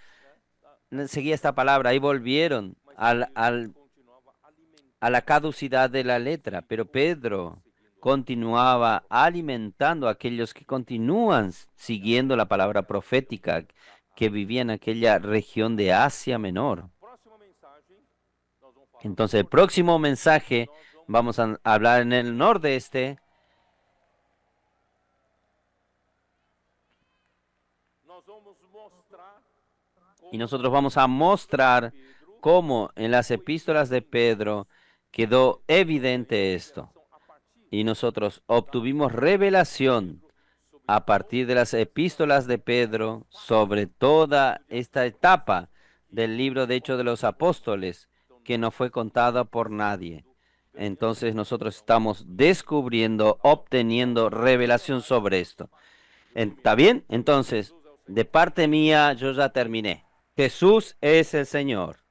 esta palabra, ahí volvieron a la caducidad de la letra, pero Pedro continuaba alimentando a aquellos que continúan siguiendo la palabra profética que vivían en aquella región de Asia Menor. Entonces, el próximo mensaje vamos a hablar en el nordeste. Y nosotros vamos a mostrar cómo en las epístolas de Pedro quedó evidente esto. Y nosotros obtuvimos revelación a partir de las epístolas de Pedro sobre toda esta etapa del libro de Hechos de los Apóstoles que no fue contada por nadie. Entonces nosotros estamos descubriendo, obteniendo revelación sobre esto. ¿Está bien? Entonces, de parte mía, yo ya terminé. Jesús es el Señor.